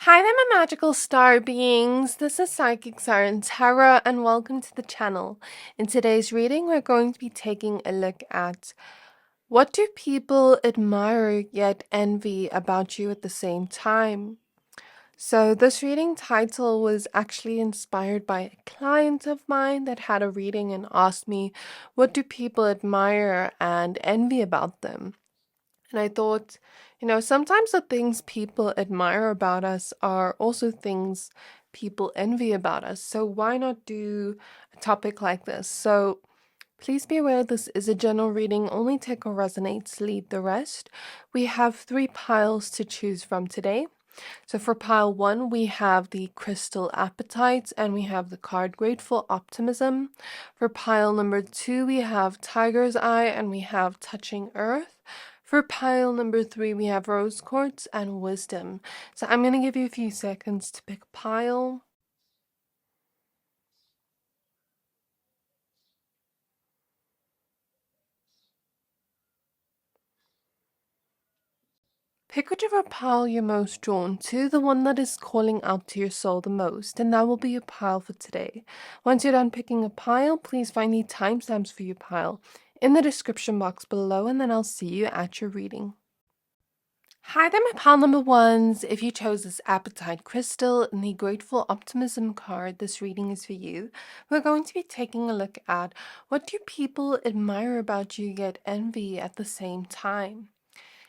Hi there, my magical star beings. This is Psychic Siren Tara, and welcome to the channel. In today's reading, we're going to be taking a look at what do people admire yet envy about you at the same time. So this reading title was actually inspired by a client of mine that had a reading and asked me, what do people admire and envy about them? And I thought, sometimes the things people admire about us are also things people envy about us. So why not do a topic like this? So please be aware this is a general reading. Only take what resonates, leave the rest. We have 3 piles to choose from today. So for pile 1, we have the crystal Apatite and we have the card Grateful Optimism. For pile number 2, we have Tiger's Eye and we have Touching Earth. For pile number 3, we have Rose Quartz and Wisdom. So I'm going to give you a few seconds to pick a pile. Pick whichever pile you're most drawn to, the one that is calling out to your soul the most, and that will be your pile for today. Once you're done picking a pile, please find the timestamps for your pile in the description box below, and then I'll see you at your reading. Hi there, my pile number ones. If you chose this Apatite crystal and the Grateful Optimism card, this reading is for you. We're going to be taking a look at what do people admire about you yet envy at the same time.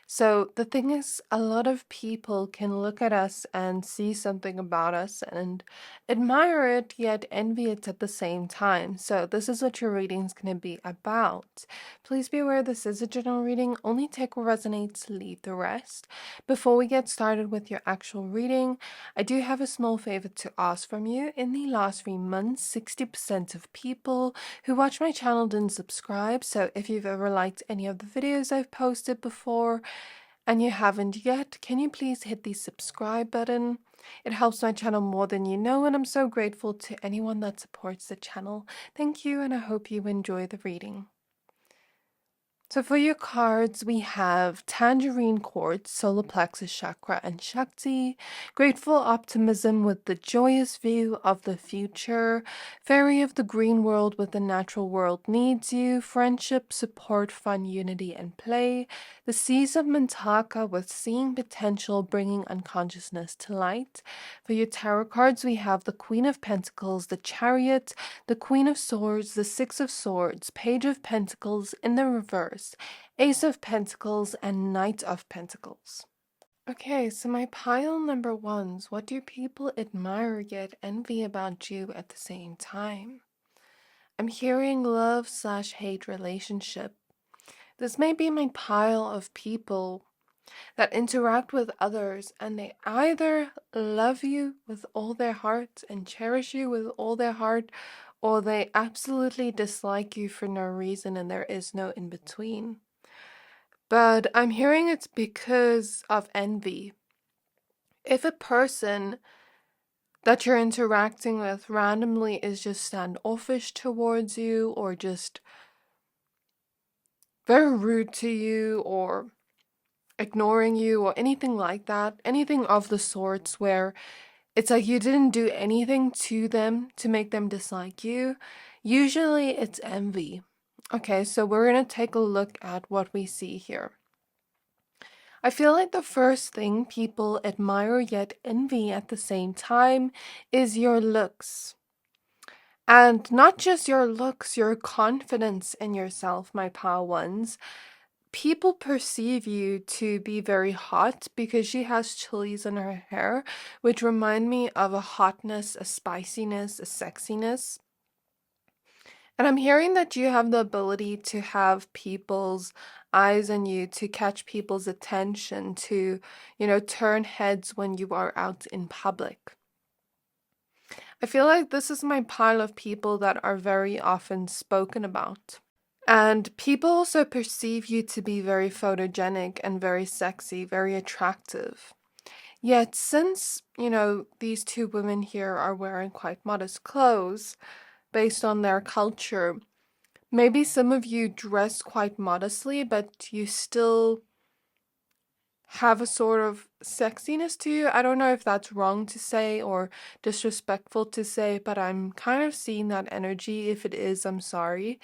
So the thing is, a lot of people can look at us and see something about us and admire it, yet envy it at the same time. So this is what your reading is going to be about. Please be aware this is a general reading. Only take what resonates, leave the rest. Before we get started with your actual reading, I do have a small favor to ask from you. In the last 3 months, 60% of people who watch my channel didn't subscribe. So if you've ever liked any of the videos I've posted before, and you haven't yet, can you please hit the subscribe button? It helps my channel more than you know, and I'm so grateful to anyone that supports the channel. Thank you, and I hope you enjoy the reading. So for your cards, we have Tangerine Quartz, Solar Plexus Chakra, and Shakti, Grateful Optimism with the joyous view of the future, Fairy of the Green World with the natural world needs you, Friendship, Support, Fun, Unity, and Play, the Seas of Mintaka with Seeing Potential, Bringing Unconsciousness to Light. For your tarot cards, we have the Queen of Pentacles, the Chariot, the Queen of Swords, the Six of Swords, Page of Pentacles in the reverse, Ace of Pentacles, and Knight of Pentacles. Okay, so my pile number ones, what do people admire yet envy about you at the same time? I'm hearing love/hate relationship. This may be my pile of people that interact with others and they either love you with all their heart and cherish you with all their heart, or they absolutely dislike you for no reason and there is no in between. But I'm hearing it's because of envy. If a person that you're interacting with randomly is just standoffish towards you, or just very rude to you, or ignoring you, or anything like that, anything of the sorts where it's like you didn't do anything to them to make them dislike you, usually it's envy. Okay, so we're going to take a look at what we see here. I feel like the first thing people admire yet envy at the same time is your looks. And not just your looks, your confidence in yourself, my pal ones. People perceive you to be very hot because she has chilies in her hair, which remind me of a hotness, a spiciness, a sexiness. And I'm hearing that you have the ability to have people's eyes on you, to catch people's attention, to, turn heads when you are out in public. I feel like this is my pile of people that are very often spoken about. And people also perceive you to be very photogenic and very sexy, very attractive. Yet since, these 2 women here are wearing quite modest clothes based on their culture, maybe some of you dress quite modestly, but you still have a sort of sexiness to you. I don't know if that's wrong to say or disrespectful to say, but I'm kind of seeing that energy. If it is, I'm sorry.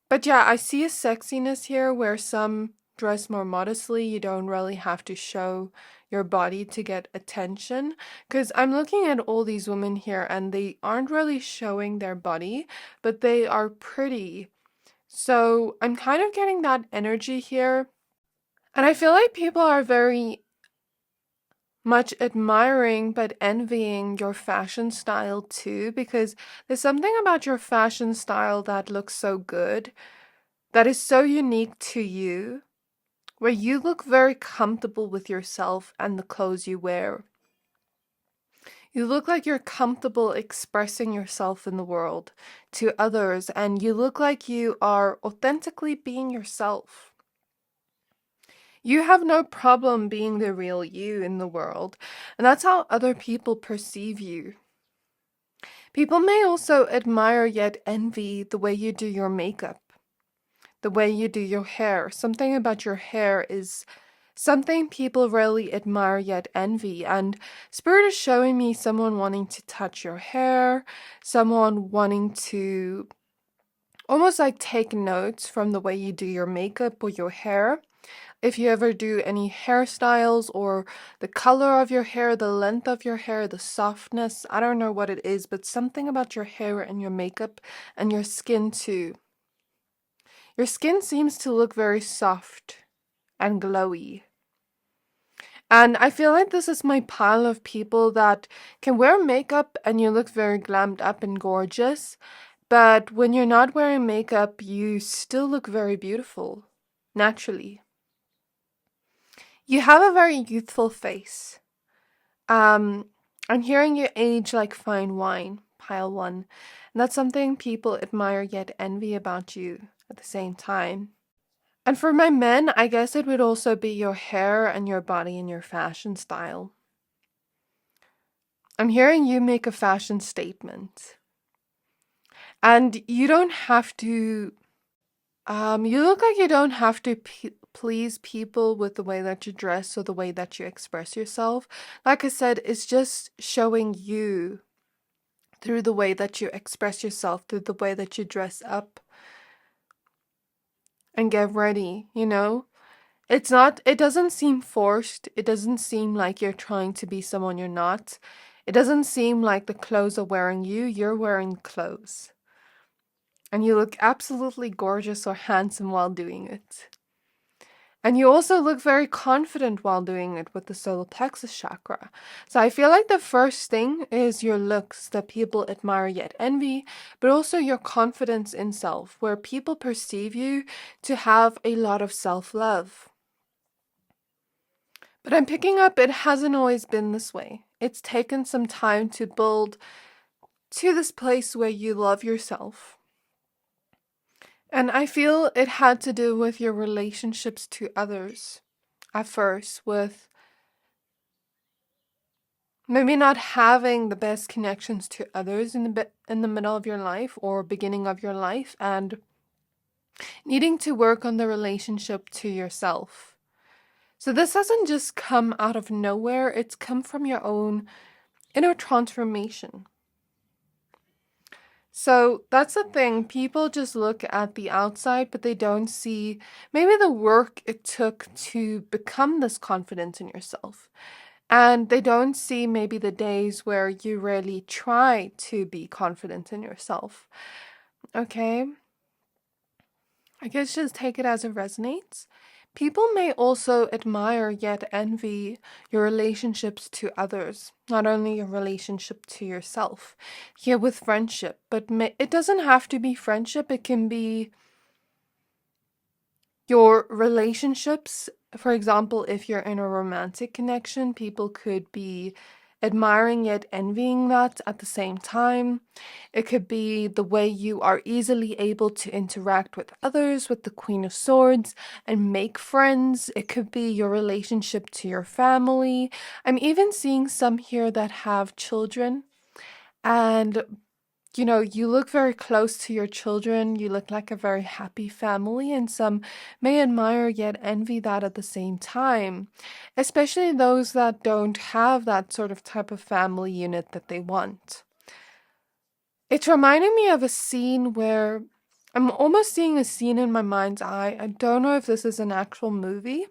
But yeah, I see a sexiness here where some dress more modestly. You don't really have to show your body to get attention. Because I'm looking at all these women here and they aren't really showing their body, but they are pretty. So I'm kind of getting that energy here. And I feel like people are very much admiring but envying your fashion style too, because there's something about your fashion style that looks so good, that is so unique to you, where you look very comfortable with yourself and the clothes you wear. You look like you're comfortable expressing yourself in the world to others, and you look like you are authentically being yourself. You have no problem being the real you in the world, and that's how other people perceive you. People may also admire yet envy the way you do your makeup, the way you do your hair. Something about your hair is something people really admire yet envy, and Spirit is showing me someone wanting to touch your hair, someone wanting to almost like take notes from the way you do your makeup or your hair. If you ever do any hairstyles or the color of your hair, the length of your hair, the softness, I don't know what it is, but something about your hair and your makeup and your skin too. Your skin seems to look very soft and glowy. And I feel like this is my pile of people that can wear makeup and you look very glammed up and gorgeous, but when you're not wearing makeup, you still look very beautiful, naturally. You have a very youthful face. I'm hearing you age like fine wine, pile one. And that's something people admire yet envy about you at the same time. And for my men, I guess it would also be your hair and your body and your fashion style. I'm hearing you make a fashion statement. And you don't have to, you look like you don't have to please people with the way that you dress or the way that you express yourself. Like I said, it's just showing you through the way that you express yourself, through the way that you dress up and get ready, you know? It doesn't seem forced. It doesn't seem like you're trying to be someone you're not. It doesn't seem like the clothes are wearing you, you're wearing clothes. And you look absolutely gorgeous or handsome while doing it. And you also look very confident while doing it with the solar plexus chakra. So I feel like the first thing is your looks that people admire yet envy, but also your confidence in self, where people perceive you to have a lot of self-love. But I'm picking up it hasn't always been this way. It's taken some time to build to this place where you love yourself. And I feel it had to do with your relationships to others at first, with maybe not having the best connections to others in the middle of your life or beginning of your life, and needing to work on the relationship to yourself. So this hasn't just come out of nowhere, it's come from your own inner transformation. So that's the thing. People just look at the outside, but they don't see maybe the work it took to become this confident in yourself. And they don't see maybe the days where you really try to be confident in yourself. Okay? I guess just take it as it resonates. People may also admire yet envy your relationships to others, not only your relationship to yourself. Here with friendship, but it doesn't have to be friendship, it can be your relationships. For example, if you're in a romantic connection, people could be admiring yet envying that at the same time. It could be the way you are easily able to interact with others, with the Queen of Swords, and make friends. It could be your relationship to your family. I'm even seeing some here that have children, and you look very close to your children. You look like a very happy family, and some may admire yet envy that at the same time, especially those that don't have that sort of type of family unit that they want. It's reminding me of a scene where I'm almost seeing a scene in my mind's eye. I don't know if this is an actual movie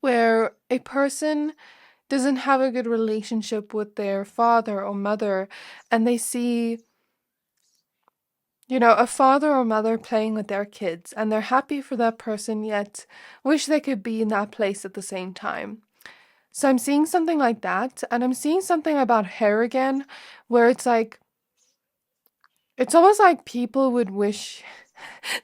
where a person doesn't have a good relationship with their father or mother, and they see, a father or mother playing with their kids, and they're happy for that person, yet wish they could be in that place at the same time. So I'm seeing something like that, and I'm seeing something about hair again, where it's almost like people would wish.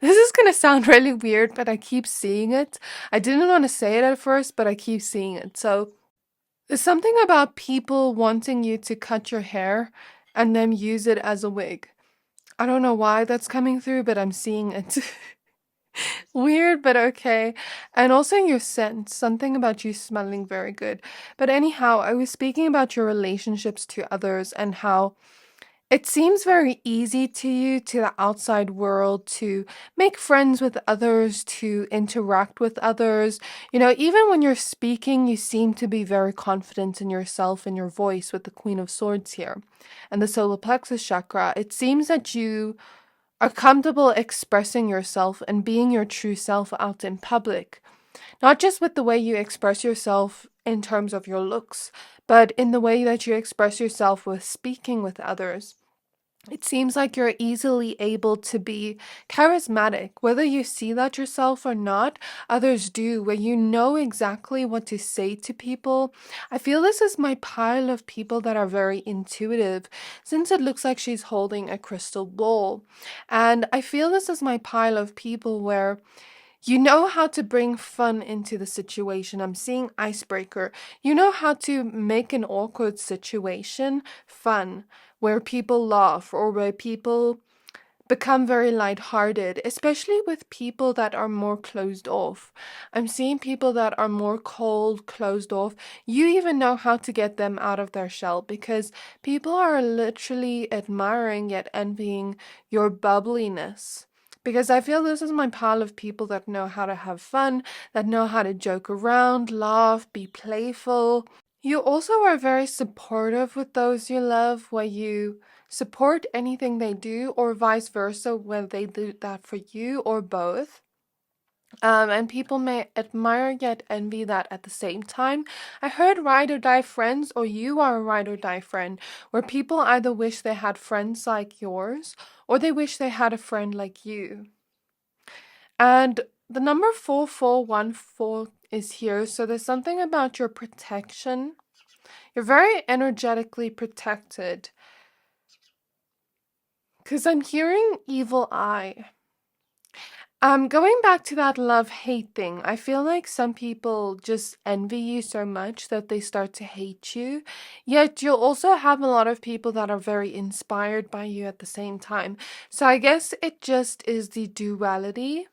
This is gonna sound really weird, but I keep seeing it. I didn't want to say it at first, but I keep seeing it. So there's something about people wanting you to cut your hair and then use it as a wig. I don't know why that's coming through, but I'm seeing it. Weird, but okay. And also your scent, something about you smelling very good. But anyhow, I was speaking about your relationships to others and how it seems very easy to you, to the outside world, to make friends with others, to interact with others. Even when you're speaking, you seem to be very confident in yourself and your voice with the Queen of Swords here and the solar plexus chakra. It seems that you are comfortable expressing yourself and being your true self out in public. Not just with the way you express yourself in terms of your looks, but in the way that you express yourself with speaking with others. It seems like you're easily able to be charismatic, whether you see that yourself or not, others do, where you know exactly what to say to people. I feel this is my pile of people that are very intuitive, since it looks like she's holding a crystal ball. And I feel this is my pile of people where you know how to bring fun into the situation. I'm seeing icebreaker. You know how to make an awkward situation fun, where people laugh or where people become very lighthearted, especially with people that are more closed off. I'm seeing people that are more cold, closed off. You even know how to get them out of their shell because people are literally admiring yet envying your bubbliness. Because I feel this is my pile of people that know how to have fun, that know how to joke around, laugh, be playful. You also are very supportive with those you love, where you support anything they do, or vice versa, when they do that for you, or both. And people may admire yet envy that at the same time. I heard ride or die friends, or you are a ride or die friend, where people either wish they had friends like yours, or they wish they had a friend like you. And the number 4414 is here, so there's something about your protection. You're very energetically protected. Because I'm hearing evil eye. Going back to that love-hate thing, I feel like some people just envy you so much that they start to hate you. Yet you'll also have a lot of people that are very inspired by you at the same time. So I guess it just is the duality.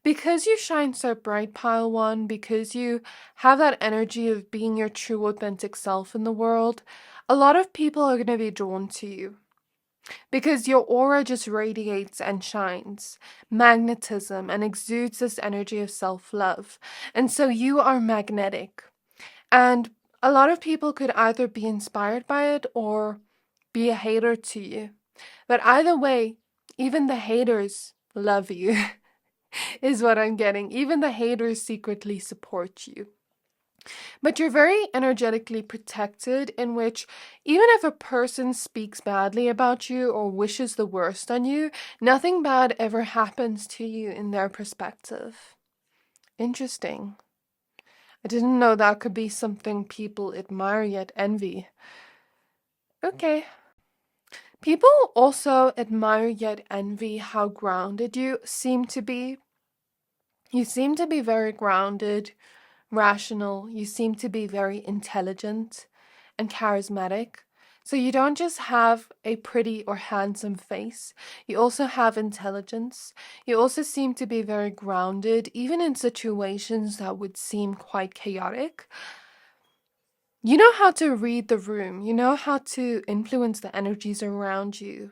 Because you shine so bright, Pile One, because you have that energy of being your true authentic self in the world, a lot of people are going to be drawn to you. Because your aura just radiates and shines, magnetism, and exudes this energy of self-love. And so you are magnetic. And a lot of people could either be inspired by it or be a hater to you. But either way, even the haters love you, is what I'm getting. Even the haters secretly support you. But you're very energetically protected, in which even if a person speaks badly about you or wishes the worst on you, nothing bad ever happens to you in their perspective. Interesting. I didn't know that could be something people admire yet envy. Okay. People also admire yet envy how grounded you seem to be. You seem to be very grounded, rational. You seem to be very intelligent and charismatic. So you don't just have a pretty or handsome face, you also have intelligence. You also seem to be very grounded, even in situations that would seem quite chaotic. You know how to read the room, you know how to influence the energies around you.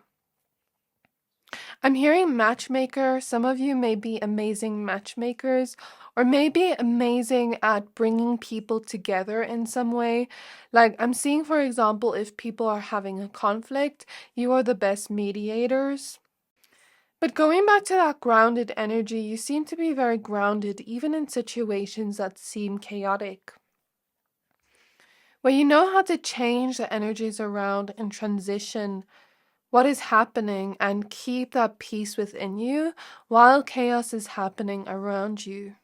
I'm hearing matchmaker. Some of you may be amazing matchmakers or maybe amazing at bringing people together in some way. Like I'm seeing, for example, if people are having a conflict, you are the best mediators. But going back to that grounded energy, you seem to be very grounded even in situations that seem chaotic, where you know how to change the energies around and transition what is happening and keep that peace within you while chaos is happening around you.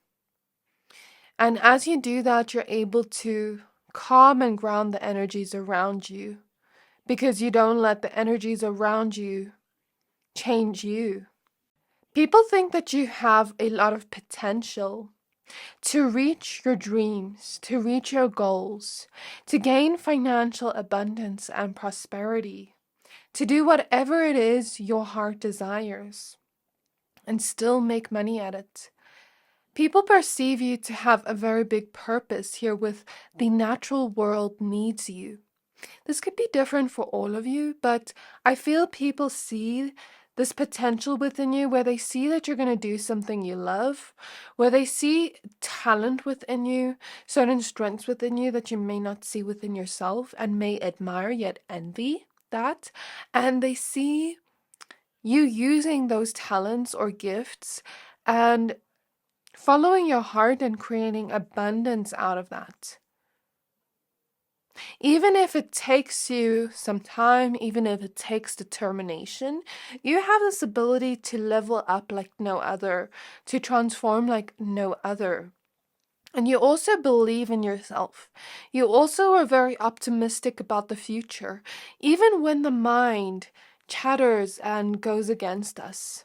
And as you do that, you're able to calm and ground the energies around you because you don't let the energies around you change you. People think that you have a lot of potential to reach your dreams, to reach your goals, to gain financial abundance and prosperity, to do whatever it is your heart desires and still make money at it. People perceive you to have a very big purpose here with the natural world needs you. This could be different for all of you, but I feel people see this potential within you where they see that you're going to do something you love, where they see talent within you, certain strengths within you that you may not see within yourself and may admire yet envy that. And they see you using those talents or gifts and following your heart and creating abundance out of that. Even if it takes you some time, even if it takes determination, you have this ability to level up like no other, to transform like no other. And you also believe in yourself. You also are very optimistic about the future, even when the mind chatters and goes against us.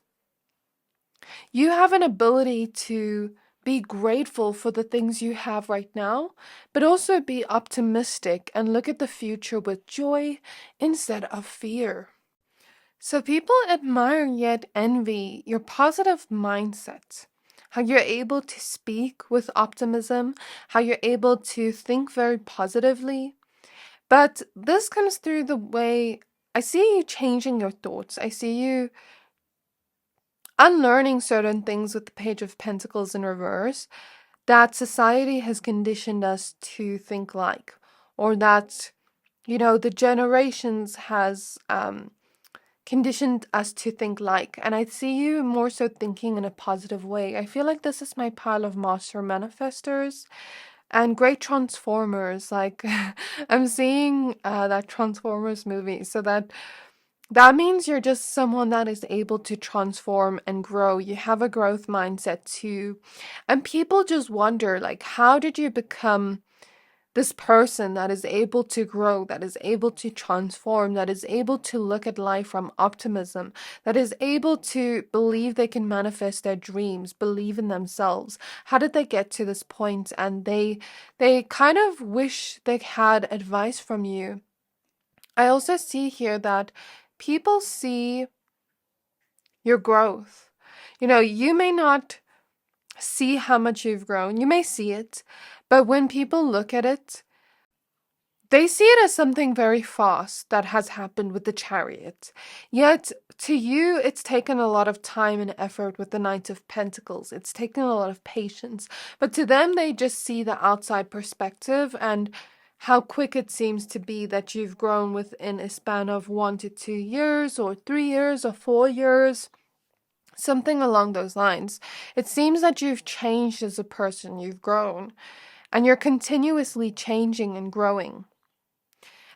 You have an ability to be grateful for the things you have right now, but also be optimistic and look at the future with joy instead of fear. So people admire yet envy your positive mindset, how you're able to speak with optimism, how you're able to think very positively. But this comes through the way I see you changing your thoughts. I see you unlearning certain things with the Page of Pentacles in reverse that society has conditioned us to think like, or that, the generations has conditioned us to think like. And I see you more so thinking in a positive way. I feel like this is my pile of master manifestors and great transformers. Like I'm seeing that Transformers movie, so that means you're just someone that is able to transform and grow. You have a growth mindset too. And people just wonder, like, how did you become this person that is able to grow, that is able to transform, that is able to look at life from optimism, that is able to believe they can manifest their dreams, believe in themselves? How did they get to this point? And they kind of wish they had advice from you. I also see here that people see your growth. You may not see how much you've grown. You may see it, but when people look at it, they see it as something very fast that has happened with the Chariot. Yet, to you, it's taken a lot of time and effort with the Knight of Pentacles. It's taken a lot of patience. But to them, they just see the outside perspective and how quick it seems to be that you've grown within a span of 1 to 2 years, or 3 years, or 4 years. Something along those lines. It seems that you've changed as a person, you've grown, and you're continuously changing and growing.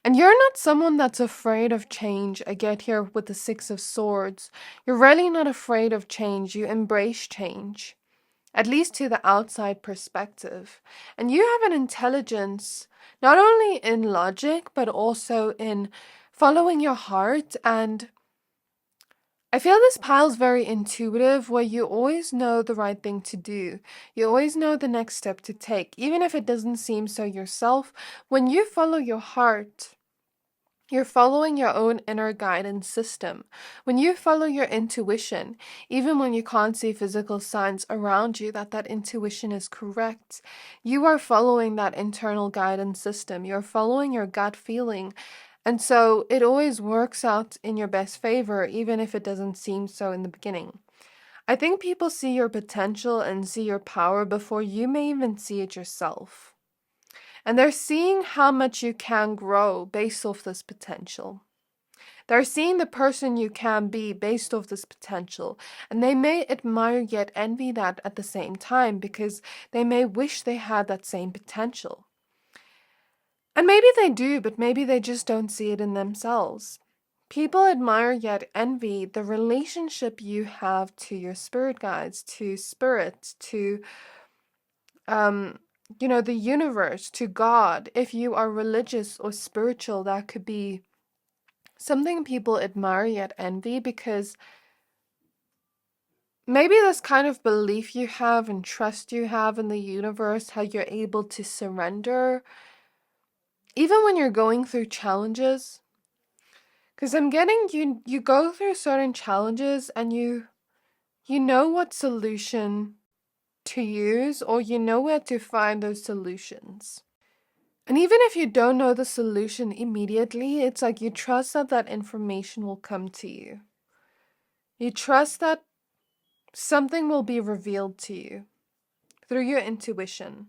And you're not someone that's afraid of change. I get here with the Six of Swords. You're really not afraid of change. You embrace change, at least to the outside perspective. And you have an intelligence, not only in logic, but also in following your heart. And I feel this pile's very intuitive, where you always know the right thing to do. You always know the next step to take, even if it doesn't seem so yourself. When you follow your heart, you're following your own inner guidance system. When you follow your intuition, even when you can't see physical signs around you that intuition is correct, you are following that internal guidance system. You're following your gut feeling. And so it always works out in your best favor, even if it doesn't seem so in the beginning. I think people see your potential and see your power before you may even see it yourself. And they're seeing how much you can grow based off this potential. They're seeing the person you can be based off this potential, and they may admire yet envy that at the same time because they may wish they had that same potential. And maybe they do, but maybe they just don't see it in themselves. People admire yet envy the relationship you have to your spirit guides, to spirit, to the universe, to God. If you are religious or spiritual, that could be something people admire yet envy because maybe this kind of belief you have and trust you have in the universe, how you're able to surrender, even when you're going through challenges. Because I'm getting you go through certain challenges and you know what solution to use, or you know where to find those solutions. And even if you don't know the solution immediately, it's like you trust that that information will come to you. You trust that something will be revealed to you through your intuition.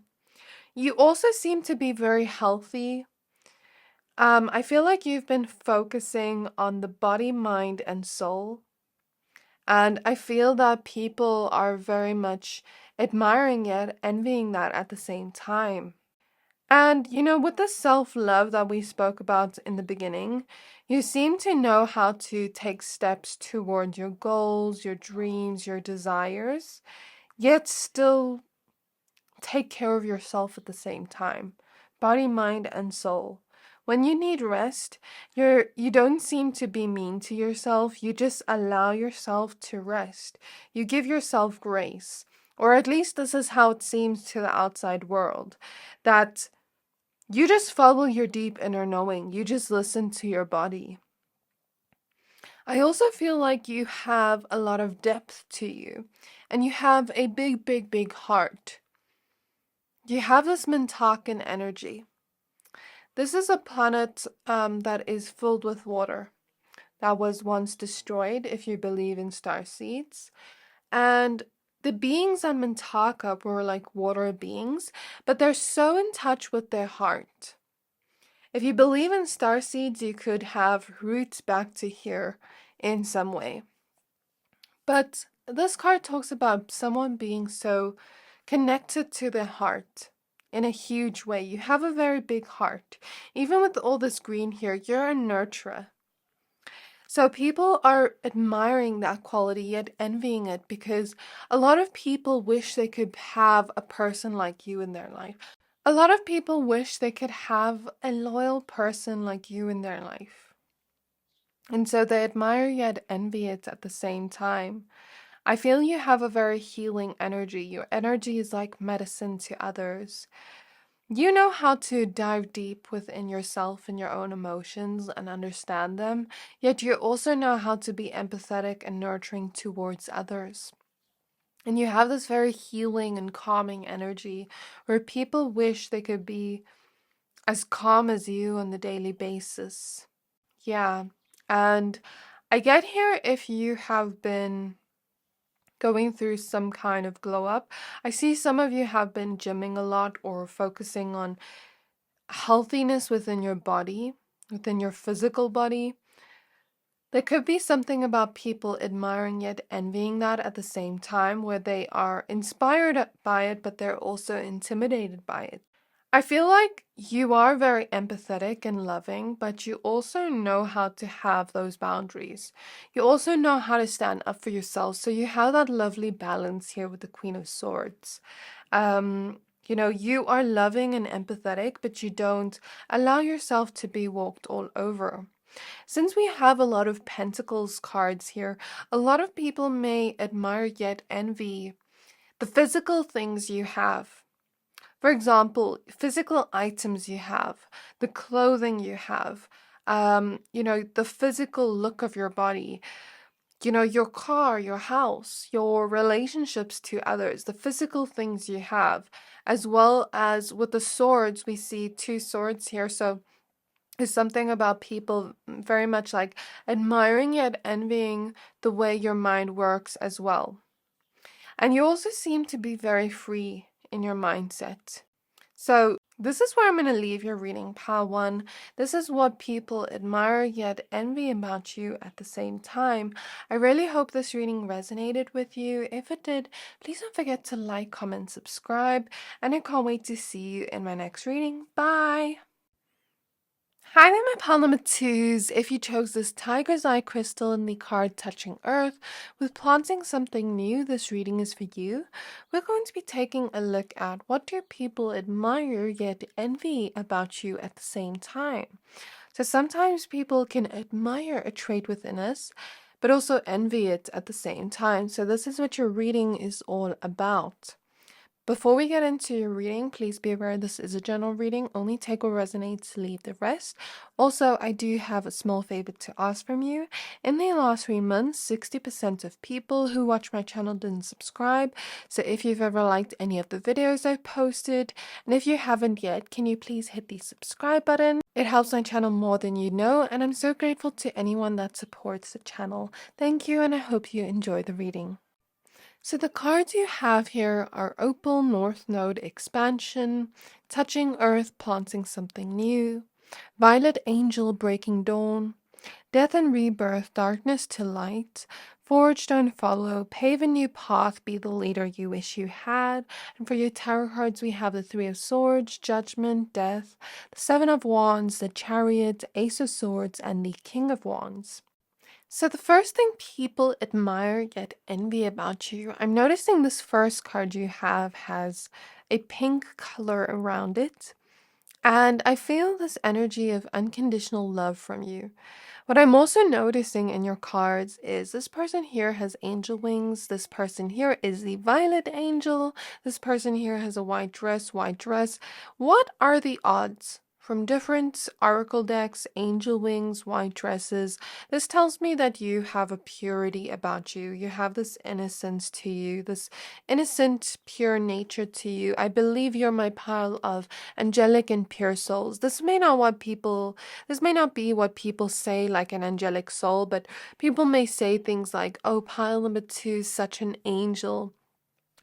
You also seem to be very healthy. I feel like you've been focusing on the body, mind, and soul. And I feel that people are very much admiring it, envying that at the same time. And, with the self-love that we spoke about in the beginning, you seem to know how to take steps toward your goals, your dreams, your desires, yet still take care of yourself at the same time, body, mind, and soul. When you need rest, you don't seem to be mean to yourself. You just allow yourself to rest. You give yourself grace. Or at least this is how it seems to the outside world. That you just follow your deep inner knowing. You just listen to your body. I also feel like you have a lot of depth to you. And you have a big, big, big heart. You have this Mintakan energy. This is a planet that is filled with water that was once destroyed, if you believe in star seeds. And the beings on Mintaka were like water beings, but they're so in touch with their heart. If you believe in star seeds, you could have roots back to here in some way. But this card talks about someone being so connected to their heart in a huge way. You have a very big heart. Even with all this green here, you're a nurturer. So people are admiring that quality yet envying it because a lot of people wish they could have a person like you in their life. A lot of people wish they could have a loyal person like you in their life. And so they admire yet envy it at the same time. I feel you have a very healing energy. Your energy is like medicine to others. You know how to dive deep within yourself and your own emotions and understand them, yet you also know how to be empathetic and nurturing towards others. And you have this very healing and calming energy where people wish they could be as calm as you on the daily basis. Yeah. And I get here if you have been going through some kind of glow up. I see some of you have been gymming a lot or focusing on healthiness within your body, within your physical body. There could be something about people admiring yet envying that at the same time, where they are inspired by it, but they're also intimidated by it. I feel like you are very empathetic and loving, but you also know how to have those boundaries. You also know how to stand up for yourself. So you have that lovely balance here with the Queen of Swords. You are loving and empathetic, but you don't allow yourself to be walked all over. Since we have a lot of Pentacles cards here, a lot of people may admire yet envy the physical things you have. For example, physical items you have, the clothing you have, the physical look of your body, your car, your house, your relationships to others, the physical things you have, as well as with the swords, we see two swords here. So Is something about people very much like admiring yet envying the way your mind works as well. And you also seem to be very free in your mindset. So, this is where I'm going to leave your reading, pile one. This is what people admire yet envy about you at the same time. I really hope this reading resonated with you. If it did, please don't forget to like, comment, subscribe, and I can't wait to see you in my next reading. Bye! Hi there, my pile number twos. If you chose this tiger's eye crystal in the card Touching Earth with planting something new, this reading is for you. We're going to be taking a look at what do people admire yet envy about you at the same time. So sometimes people can admire a trait within us, but also envy it at the same time. So this is what your reading is all about. Before we get into your reading, please be aware this is a general reading. Only take what resonates, leave the rest. Also, I do have a small favor to ask from you. In the last 3 months, 60% of people who watch my channel didn't subscribe. So if you've ever liked any of the videos I've posted, and if you haven't yet, can you please hit the subscribe button? It helps my channel more than you know, and I'm so grateful to anyone that supports the channel. Thank you, and I hope you enjoy the reading. So the cards you have here are Opal, North Node, Expansion, Touching Earth, Planting Something New, Violet Angel, Breaking Dawn, Death and Rebirth, Darkness to Light, Forge, Don't Follow, Pave a New Path, Be the Leader You Wish You Had. And for your tarot cards, we have the Three of Swords, Judgment, Death, the Seven of Wands, the Chariot, Ace of Swords, and the King of Wands. So the first thing people admire yet envy about you, I'm noticing this first card you have has a pink color around it. And I feel this energy of unconditional love from you. What I'm also noticing in your cards is this person here has angel wings. This person here is the violet angel. This person here has a white dress, white dress. What are the odds? From different oracle decks, angel wings, white dresses, this tells me that you have a purity about you. You have this innocence to you, this innocent, pure nature to you. I believe you're my pile of angelic and pure souls. This may not be what people say like an angelic soul, but people may say things like, oh, pile number two is such an angel.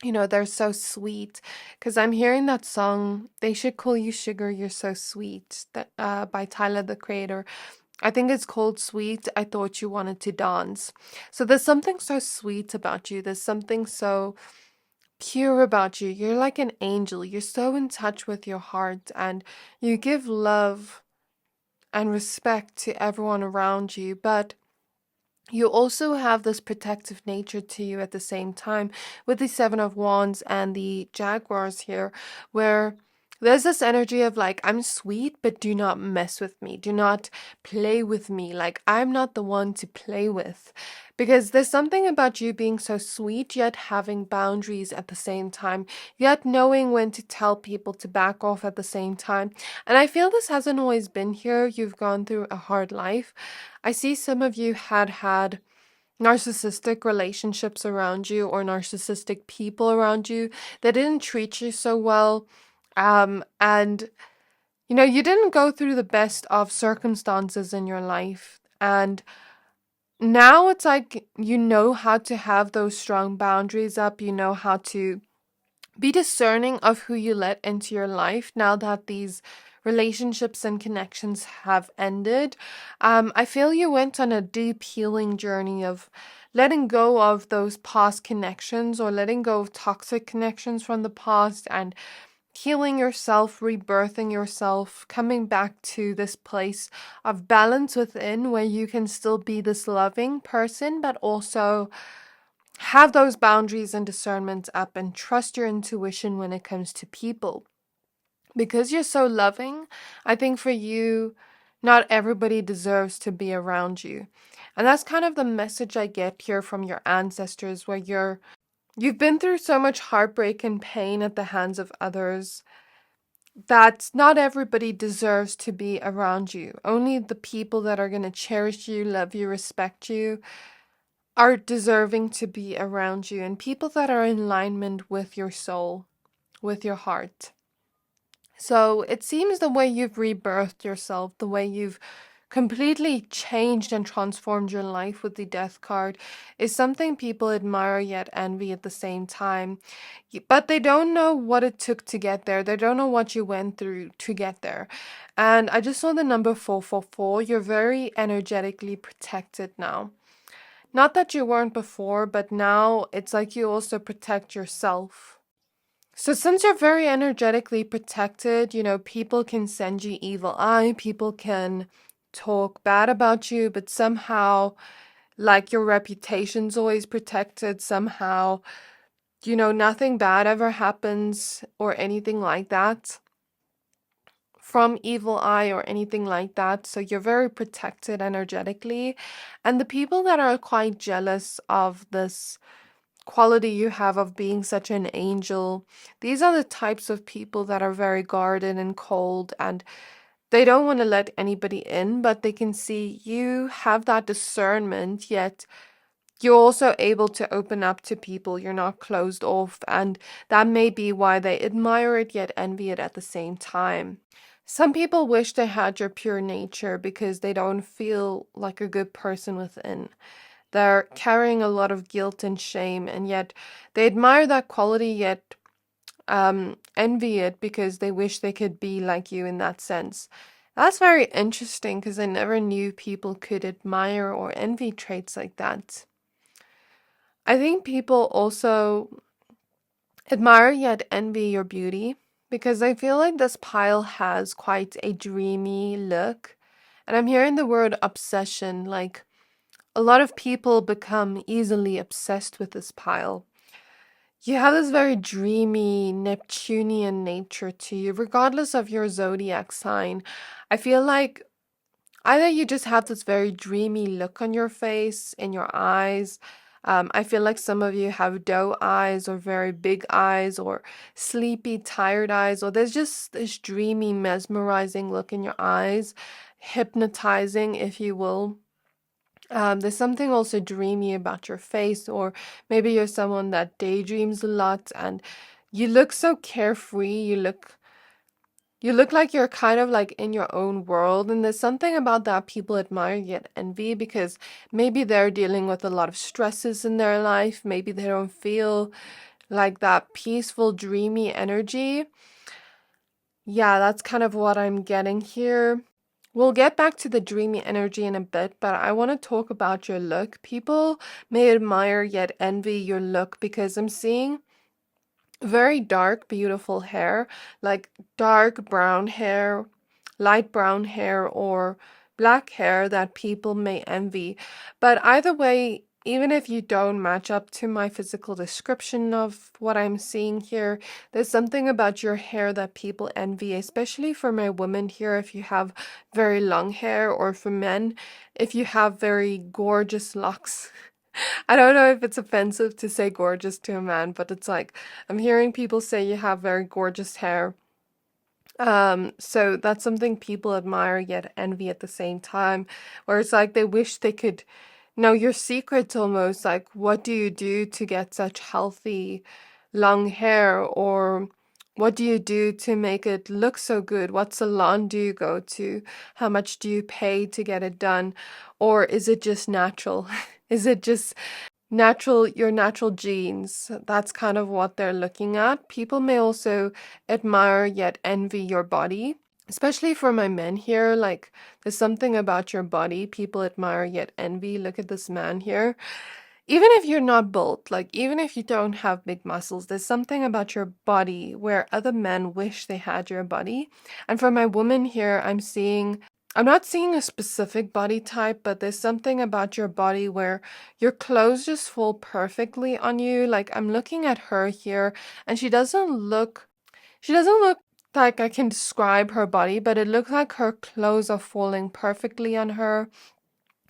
You know, they're so sweet. Because I'm hearing that song, They Should Call You Sugar, You're So Sweet, that by Tyler, the Creator. I think it's called Sweet, I Thought You Wanted to Dance. So there's something so sweet about you. There's something so pure about you. You're like an angel. You're so in touch with your heart, and you give love and respect to everyone around you. But you also have this protective nature to you at the same time with the Seven of Wands and the Jaguars here, where there's this energy of like, I'm sweet, but do not mess with me. Do not play with me. Like, I'm not the one to play with. Because there's something about you being so sweet, yet having boundaries at the same time, yet knowing when to tell people to back off at the same time. And I feel this hasn't always been here. You've gone through a hard life. I see some of you had narcissistic relationships around you or narcissistic people around you that didn't treat you so well. And you know, you didn't go through the best of circumstances in your life. And now it's like you know how to have those strong boundaries up. You know how to be discerning of who you let into your life now that these relationships and connections have ended. I feel you went on a deep healing journey of letting go of those past connections or letting go of toxic connections from the past and healing yourself, rebirthing yourself, coming back to this place of balance within where you can still be this loving person, but also have those boundaries and discernment up and trust your intuition when it comes to people. Because you're so loving, I think for you, not everybody deserves to be around you. And that's kind of the message I get here from your ancestors, where you've been through so much heartbreak and pain at the hands of others that not everybody deserves to be around you. Only the people that are going to cherish you, love you, respect you are deserving to be around you, and people that are in alignment with your soul, with your heart. So it seems the way you've rebirthed yourself, the way you've completely changed and transformed your life with the death card is something people admire yet envy at the same time. But they don't know what it took to get there. They don't know what you went through to get there. And I just saw the number 444. You're very energetically protected now. Not that you weren't before, but now it's like you also protect yourself. So since you're very energetically protected, people can send you evil eye, people can talk bad about you, but somehow, like, your reputation's always protected somehow. Nothing bad ever happens or anything like that from evil eye or anything like that. So you're very protected energetically. And the people that are quite jealous of this quality you have of being such an angel, these are the types of people that are very guarded and cold, and they don't want to let anybody in, but they can see you have that discernment, yet you're also able to open up to people. You're not closed off, and that may be why they admire it yet envy it at the same time. Some people wish they had your pure nature because they don't feel like a good person within. They're carrying a lot of guilt and shame, and yet they admire that quality, yet envy it because they wish they could be like you in that sense. That's very interesting because I never knew people could admire or envy traits like that. I think people also admire yet envy your beauty because I feel like this pile has quite a dreamy look. And I'm hearing the word obsession, like a lot of people become easily obsessed with this pile. You have this very dreamy Neptunian nature to you, regardless of your zodiac sign. I feel like either you just have this very dreamy look on your face, in your eyes. I feel like some of you have doe eyes or very big eyes or sleepy, tired eyes, or there's just this dreamy, mesmerizing look in your eyes, hypnotizing, if you will. There's something also dreamy about your face, or maybe you're someone that daydreams a lot and you look so carefree. You look like you're kind of like in your own world, and there's something about that people admire yet envy because maybe they're dealing with a lot of stresses in their life. Maybe they don't feel like that peaceful, dreamy energy. Yeah, that's kind of what I'm getting here. We'll get back to the dreamy energy in a bit, but I want to talk about your look. People may admire yet envy your look because I'm seeing very dark, beautiful hair, like dark brown hair, light brown hair, or black hair that people may envy. But either way, even if you don't match up to my physical description of what I'm seeing here, there's something about your hair that people envy, especially for my women here, if you have very long hair, or for men, if you have very gorgeous locks. I don't know if it's offensive to say gorgeous to a man, but it's like I'm hearing people say you have very gorgeous hair. So that's something people admire yet envy at the same time, where it's like they wish they could know your secrets almost, like what do you do to get such healthy long hair, or what do you do to make it look so good? What salon do you go to? How much do you pay to get it done? Or is it just natural? Is it just your natural genes? That's kind of what they're looking at. People may also admire yet envy your body, especially for my men here. Like, there's something about your body people admire yet envy. Look at this man here. Even if you're not built, like even if you don't have big muscles, there's something about your body where other men wish they had your body. And for my woman here, I'm not seeing a specific body type, but there's something about your body where your clothes just fall perfectly on you. Like, I'm looking at her here and she doesn't look like I can describe her body, but it looks like her clothes are falling perfectly on her.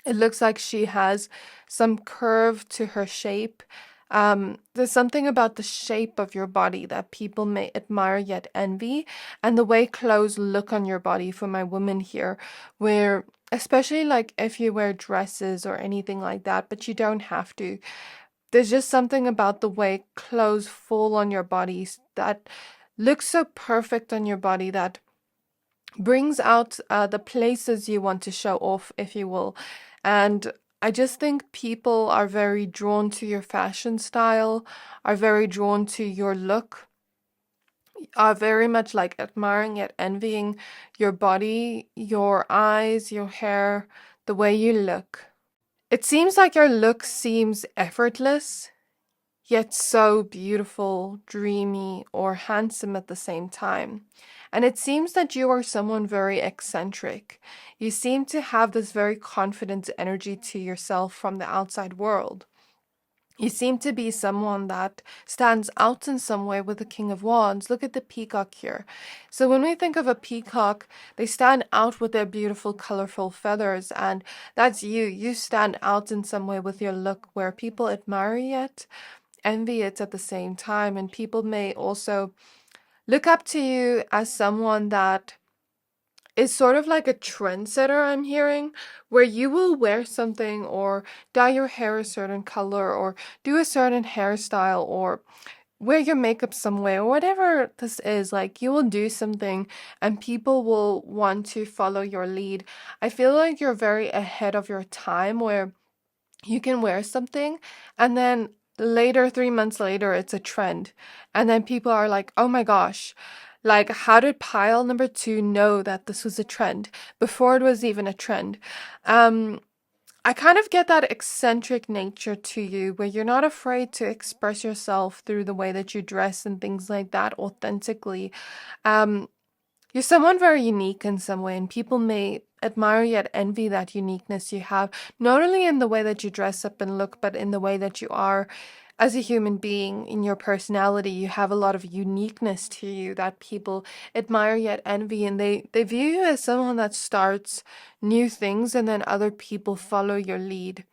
It looks like she has some curve to her shape. There's something about the shape of your body that people may admire yet envy, and the way clothes look on your body for my woman here, where especially like if you wear dresses or anything like that, but you don't have to. There's just something about the way clothes fall on your bodies that looks so perfect on your body, that brings out the places you want to show off, if you will. And I just think people are very drawn to your fashion style, are very drawn to your look, are very much like admiring yet envying your body, your eyes, your hair, the way you look. It seems like your look seems effortless, yet so beautiful, dreamy, or handsome at the same time. And it seems that you are someone very eccentric. You seem to have this very confident energy to yourself from the outside world. You seem to be someone that stands out in some way with the King of Wands. Look at the peacock here. So when we think of a peacock, they stand out with their beautiful, colorful feathers, and that's you. You stand out in some way with your look, where people admire it, envy it at the same time, and people may also look up to you as someone that is sort of like a trendsetter, I'm hearing, where you will wear something or dye your hair a certain color or do a certain hairstyle or wear your makeup some way or whatever this is. Like, you will do something and people will want to follow your lead. I feel like you're very ahead of your time, where you can wear something and then later, 3 months later, it's a trend. And then people are like, oh my gosh, like, how did pile number two know that this was a trend before it was even a trend? I kind of get that eccentric nature to you, where you're not afraid to express yourself through the way that you dress and things like that authentically. Um, you're someone very unique in some way, and people may admire yet envy that uniqueness you have, not only in the way that you dress up and look, but in the way that you are as a human being, in your personality. You have a lot of uniqueness to you that people admire yet envy, and they view you as someone that starts new things and then other people follow your lead.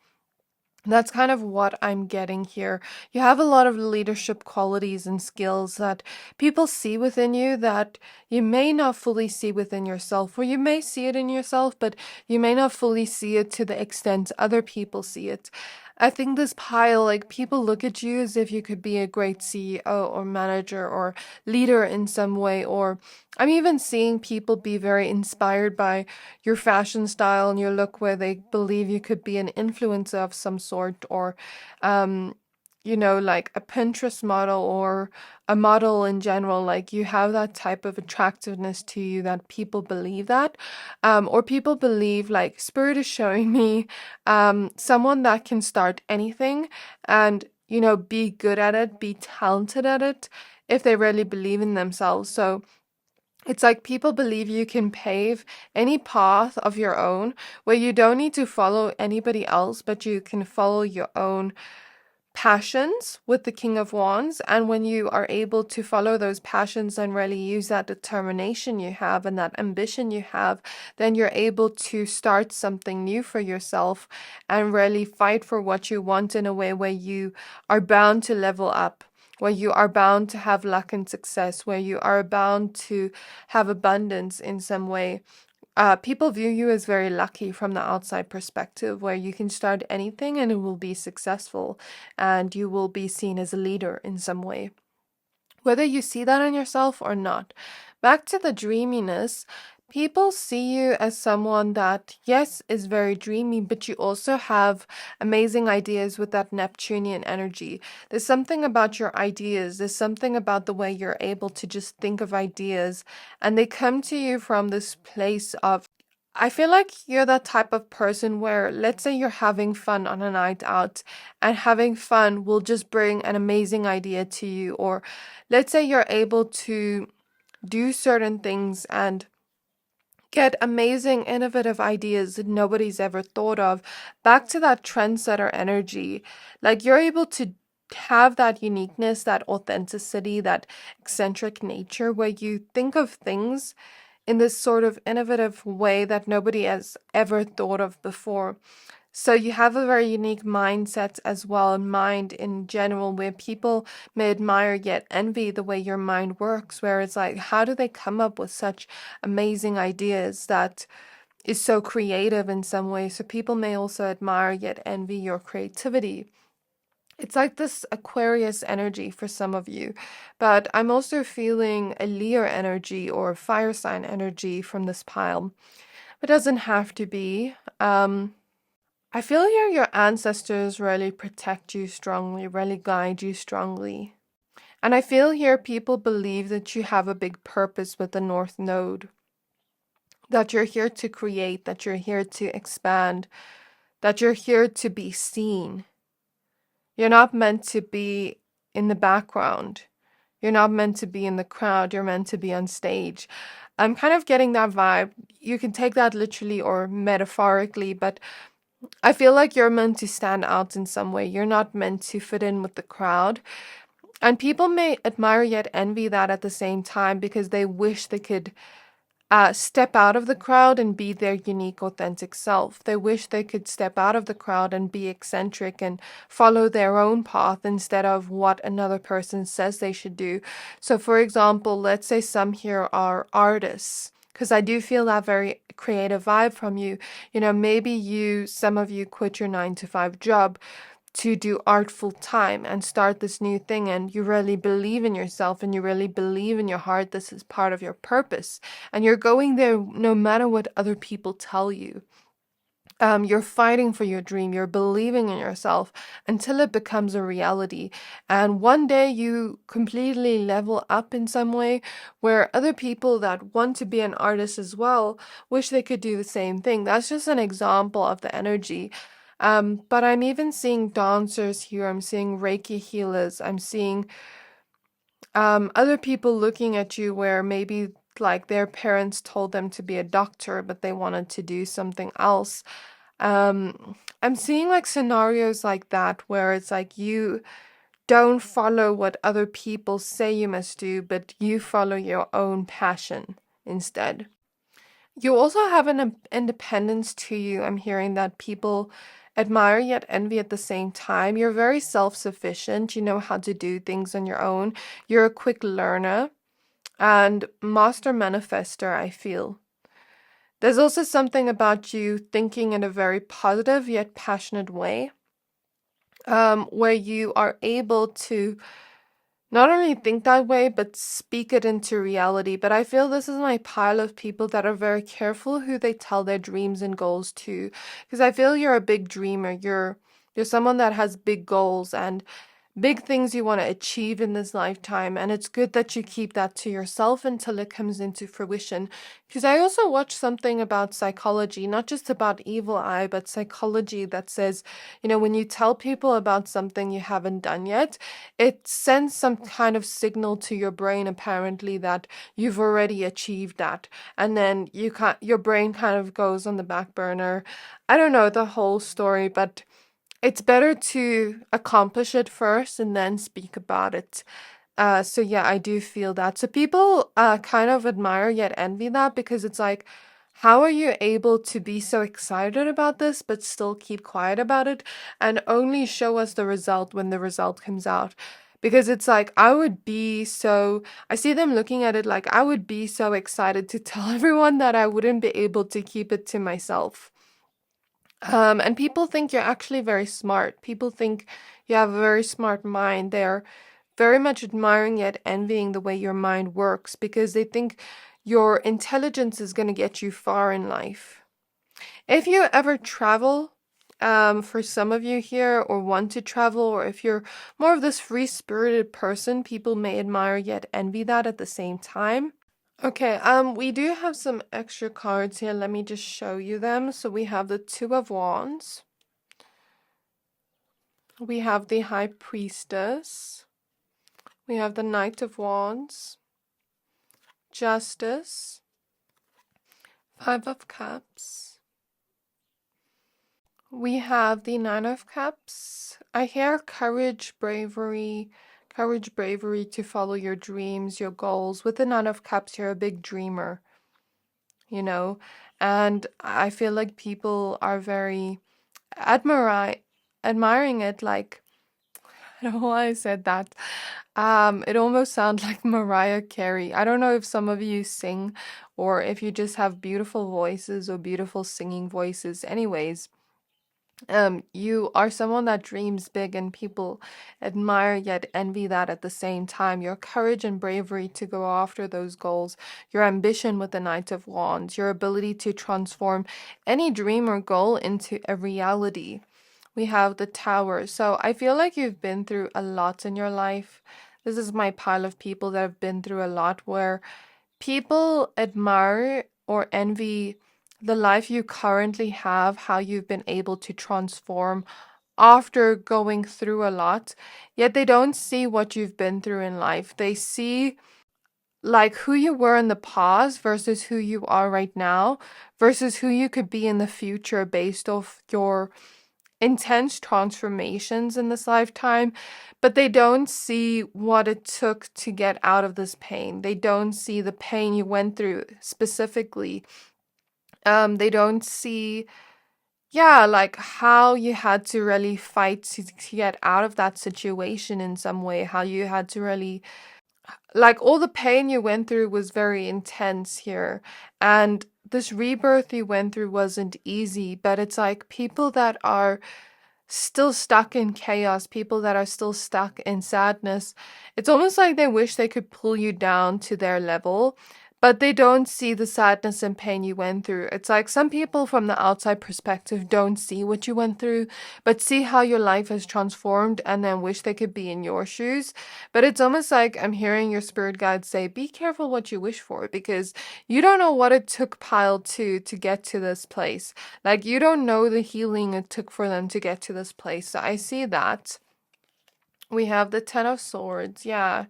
That's kind of what I'm getting here. You have a lot of leadership qualities and skills that people see within you that you may not fully see within yourself, or you may see it in yourself, but you may not fully see it to the extent other people see it. I think this pile, like, people look at you as if you could be a great CEO or manager or leader in some way, or I'm even seeing people be very inspired by your fashion style and your look, where they believe you could be an influencer of some sort, or um like a Pinterest model or a model in general. Like, you have that type of attractiveness to you that people believe that, or people believe, like, spirit is showing me someone that can start anything and be good at it, be talented at it, if they really believe in themselves. So it's like people believe you can pave any path of your own, where you don't need to follow anybody else, but you can follow your own passions with the King of Wands. And when you are able to follow those passions and really use that determination you have and that ambition you have, then you're able to start something new for yourself and really fight for what you want in a way where you are bound to level up, where you are bound to have luck and success, where you are bound to have abundance in some way. People view you as very lucky from the outside perspective, where you can start anything and it will be successful and you will be seen as a leader in some way, whether you see that in yourself or not. Back to the dreaminess, people see you as someone that, yes, is very dreamy, but you also have amazing ideas with that Neptunian energy. There's something about your ideas, there's something about the way you're able to just think of ideas, and they come to you from this place of, I feel like you're that type of person where, let's say you're having fun on a night out, and having fun will just bring an amazing idea to you. Or let's say you're able to do certain things and get amazing, innovative ideas that nobody's ever thought of. Back to that trendsetter energy. Like, you're able to have that uniqueness, that authenticity, that eccentric nature, where you think of things in this sort of innovative way that nobody has ever thought of before. So you have a very unique mindset as well, and mind in general, where people may admire yet envy the way your mind works, where it's like, how do they come up with such amazing ideas that is so creative in some way? So people may also admire yet envy your creativity. It's like this Aquarius energy for some of you, but I'm also feeling a Leo energy or fire sign energy from this pile. It doesn't have to be. I feel here your ancestors really protect you strongly, really guide you strongly. And I feel here people believe that you have a big purpose with the North Node, that you're here to create, that you're here to expand, that you're here to be seen. You're not meant to be in the background. You're not meant to be in the crowd. You're meant to be on stage. I'm kind of getting that vibe. You can take that literally or metaphorically, but I feel like you're meant to stand out in some way. You're not meant to fit in with the crowd. And people may admire yet envy that at the same time because they wish they could step out of the crowd and be their unique, authentic self. They wish they could step out of the crowd and be eccentric and follow their own path instead of what another person says they should do. So, for example, let's say some here are artists. Because I do feel that very creative vibe from you. You know, maybe some of you quit your 9 to 5 job to do art full time and start this new thing, and you really believe in yourself and you really believe in your heart this is part of your purpose, and you're going there no matter what other people tell you. You're fighting for your dream, you're believing in yourself until it becomes a reality, and one day you completely level up in some way where other people that want to be an artist as well wish they could do the same thing. That's just an example of the energy. But I'm even seeing dancers here. I'm seeing Reiki healers. I'm seeing other people looking at you where maybe like their parents told them to be a doctor, but they wanted to do something else. I'm seeing like scenarios like that where it's like you don't follow what other people say you must do, but you follow your own passion instead. You also have an independence to you. I'm hearing that people admire yet envy at the same time. You're very self-sufficient. You know how to do things on your own. You're a quick learner and master manifester, I feel. There's also something about you thinking in a very positive yet passionate way, where you are able to not only think that way, but speak it into reality. But I feel this is my pile of people that are very careful who they tell their dreams and goals to. Because I feel you're a big dreamer. You're someone that has big goals and big things you want to achieve in this lifetime. And it's good that you keep that to yourself until it comes into fruition. Because I also watched something about psychology, not just about evil eye, but psychology that says, you know, when you tell people about something you haven't done yet, it sends some kind of signal to your brain apparently that you've already achieved that. And then your brain kind of goes on the back burner. I don't know the whole story, but it's better to accomplish it first and then speak about it. So yeah, I do feel that. So people kind of admire yet envy that because it's like, how are you able to be so excited about this but still keep quiet about it and only show us the result when the result comes out? Because it's like, I see them looking at it like, I would be so excited to tell everyone that I wouldn't be able to keep it to myself. And people think you're actually very smart. People think you have a very smart mind. They're very much admiring yet envying the way your mind works because they think your intelligence is going to get you far in life. If you ever travel, for some of you here, or want to travel, or if you're more of this free-spirited person, people may admire yet envy that at the same time. Okay, we do have some extra cards here. Let me just show you them. So we have the Two of Wands. We have the High Priestess. We have the Knight of Wands. Justice. Five of Cups. We have the Nine of Cups. I hear courage, bravery to follow your dreams, your goals. With the Nine of Cups, you're a big dreamer, you know, and I feel like people are very admiring it. Like, I don't know why I said that. It almost sounds like Mariah Carey. I don't know if some of you sing or if you just have beautiful voices or beautiful singing voices. Anyways, You are someone that dreams big and people admire yet envy that at the same time. Your courage and bravery to go after those goals, your ambition with the Knight of Wands, your ability to transform any dream or goal into a reality. We have the Tower. So I feel like you've been through a lot in your life. This is my pile of people that have been through a lot where people admire or envy the life you currently have, how you've been able to transform after going through a lot, yet they don't see what you've been through in life. They see like who you were in the past versus who you are right now versus who you could be in the future based off your intense transformations in this lifetime, but they don't see what it took to get out of this pain. They don't see the pain you went through specifically. They don't see, yeah, like how you had to really fight to get out of that situation in some way, how you had to really, like, all the pain you went through was very intense here. And this rebirth you went through wasn't easy, but it's like people that are still stuck in chaos, people that are still stuck in sadness. It's almost like they wish they could pull you down to their level, but they don't see the sadness and pain you went through. It's like some people from the outside perspective don't see what you went through, but see how your life has transformed and then wish they could be in your shoes. But it's almost like I'm hearing your spirit guide say, be careful what you wish for, because you don't know what it took Pile 2 to get to this place. Like, you don't know the healing it took for them to get to this place. So I see that. We have the Ten of Swords. Yeah.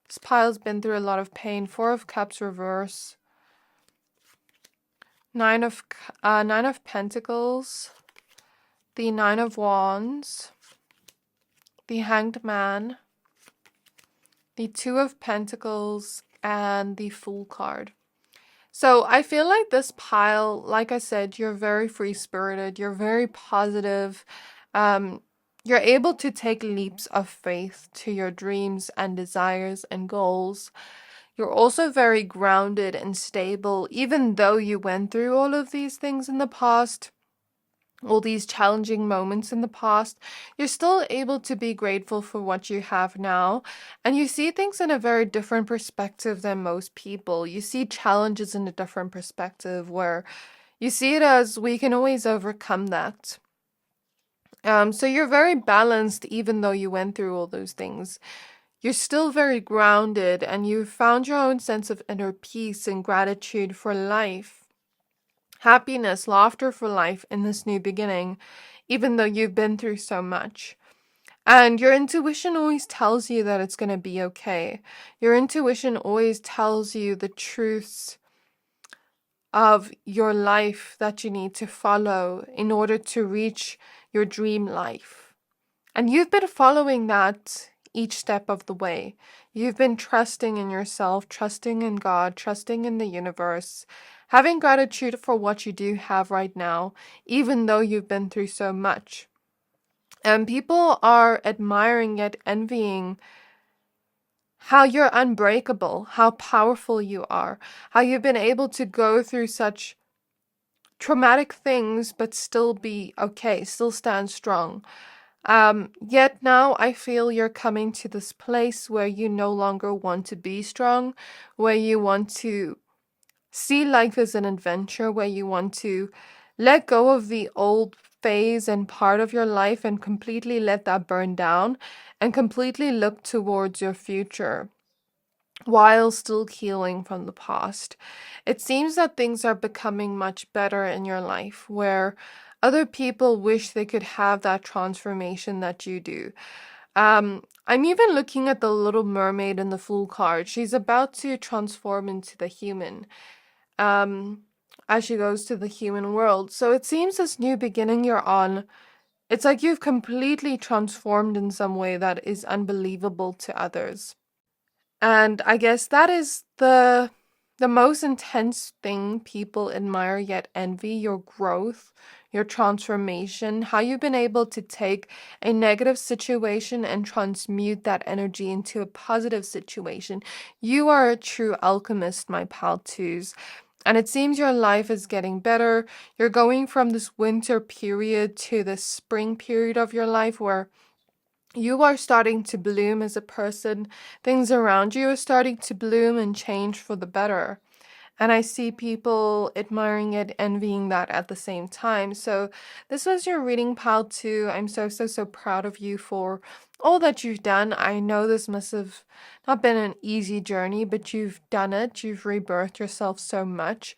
This pile's been through a lot of pain. Four of Cups reverse. Nine of Pentacles. The Nine of Wands. The Hanged Man. The Two of Pentacles. And the Fool card. So I feel like this pile, like I said, you're very free-spirited. You're very positive. You're able to take leaps of faith to your dreams and desires and goals. You're also very grounded and stable, even though you went through all of these things in the past, all these challenging moments in the past. You're still able to be grateful for what you have now, and you see things in a very different perspective than most people. You see challenges in a different perspective where you see it as we can always overcome that. So you're very balanced even though you went through all those things. You're still very grounded and you've found your own sense of inner peace and gratitude for life, happiness, laughter for life in this new beginning, even though you've been through so much. And your intuition always tells you that it's going to be okay. Your intuition always tells you the truths of your life that you need to follow in order to reach your dream life. And you've been following that each step of the way. You've been trusting in yourself, trusting in God, trusting in the universe, having gratitude for what you do have right now, even though you've been through so much. And people are admiring yet envying how you're unbreakable, how powerful you are, how you've been able to go through such traumatic things but still be okay, still stand strong. Yet now I feel you're coming to this place where you no longer want to be strong, where you want to see life as an adventure, where you want to let go of the old phase and part of your life and completely let that burn down and completely look towards your future while still healing from the past. It seems that things are becoming much better in your life where other people wish they could have that transformation that you do. I'm even looking at the Little Mermaid in the Fool card. She's about to transform into the human as she goes to the human world. So it seems this new beginning you're on, it's like you've completely transformed in some way that is unbelievable to others. And I guess that is the most intense thing people admire yet envy: your growth, your transformation, how you've been able to take a negative situation and transmute that energy into a positive situation. You are a true alchemist, my pal twos. And it seems your life is getting better. You're going from this winter period to the spring period of your life where you are starting to bloom as a person. Things around you are starting to bloom and change for the better. And I see people admiring it, envying that at the same time. So this was your reading, pile 2. I'm so proud of you for all that you've done. I know this must have not been an easy journey, but you've done it. You've rebirthed yourself so much.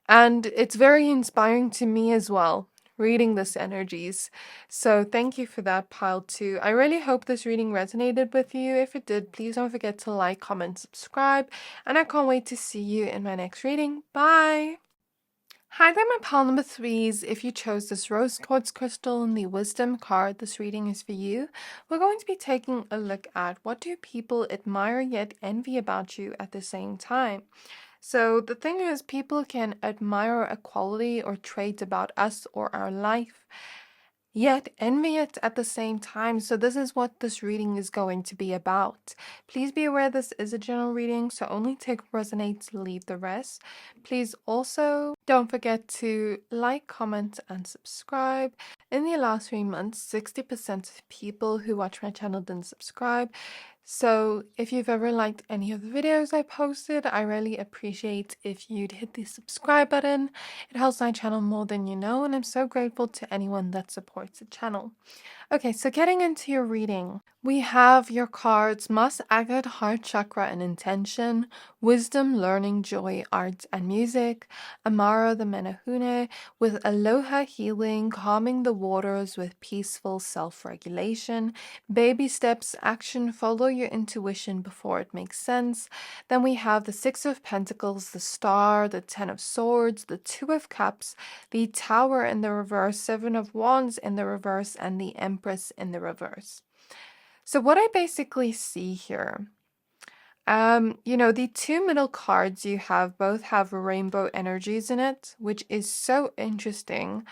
And it's very inspiring to me as well, reading this energies. So thank you for that, pile 2. I really hope this reading resonated with you. If it did, please don't forget to like, comment, subscribe, and I can't wait to see you in my next reading. Bye! Hi there, my pile number 3s. If you chose this rose quartz crystal and the wisdom card, this reading is for you. We're going to be taking a look at what do people admire yet envy about you at the same time. So the thing is, people can admire a quality or trait about us or our life, yet envy it at the same time. So this is what this reading is going to be about. Please be aware this is a general reading, so only take what resonates, leave the rest. Please also don't forget to like, comment, and subscribe. In the last 3 months, 60% of people who watch my channel didn't subscribe. So if you've ever liked any of the videos I posted, I really appreciate if you'd hit the subscribe button. It helps my channel more than you know, and I'm so grateful to anyone that supports the channel. Okay, so getting into your reading, we have your cards Mas Agate, Heart Chakra and Intention, Wisdom, Learning, Joy, Art and Music, Amara the Menahune with Aloha, Healing, Calming the Waters with Peaceful Self-Regulation, Baby Steps, Action, Follow your intuition before it makes sense. Then we have the Six of Pentacles, the Star, the Ten of Swords, the Two of Cups, the Tower in the reverse, Seven of Wands in the reverse, and the Empress in the reverse. So what I basically see here, the two middle cards you have both have rainbow energies in it, which is so interesting.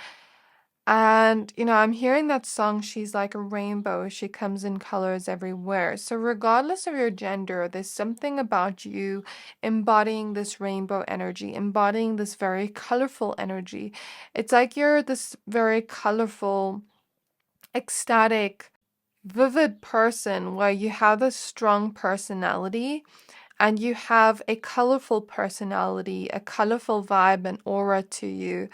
And, I'm hearing that song, She's Like a Rainbow, She Comes in Colors Everywhere. So regardless of your gender, there's something about you embodying this rainbow energy, embodying this very colorful energy. It's like you're this very colorful, ecstatic, vivid person where you have this strong personality and you have a colorful personality, a colorful vibe and aura to you,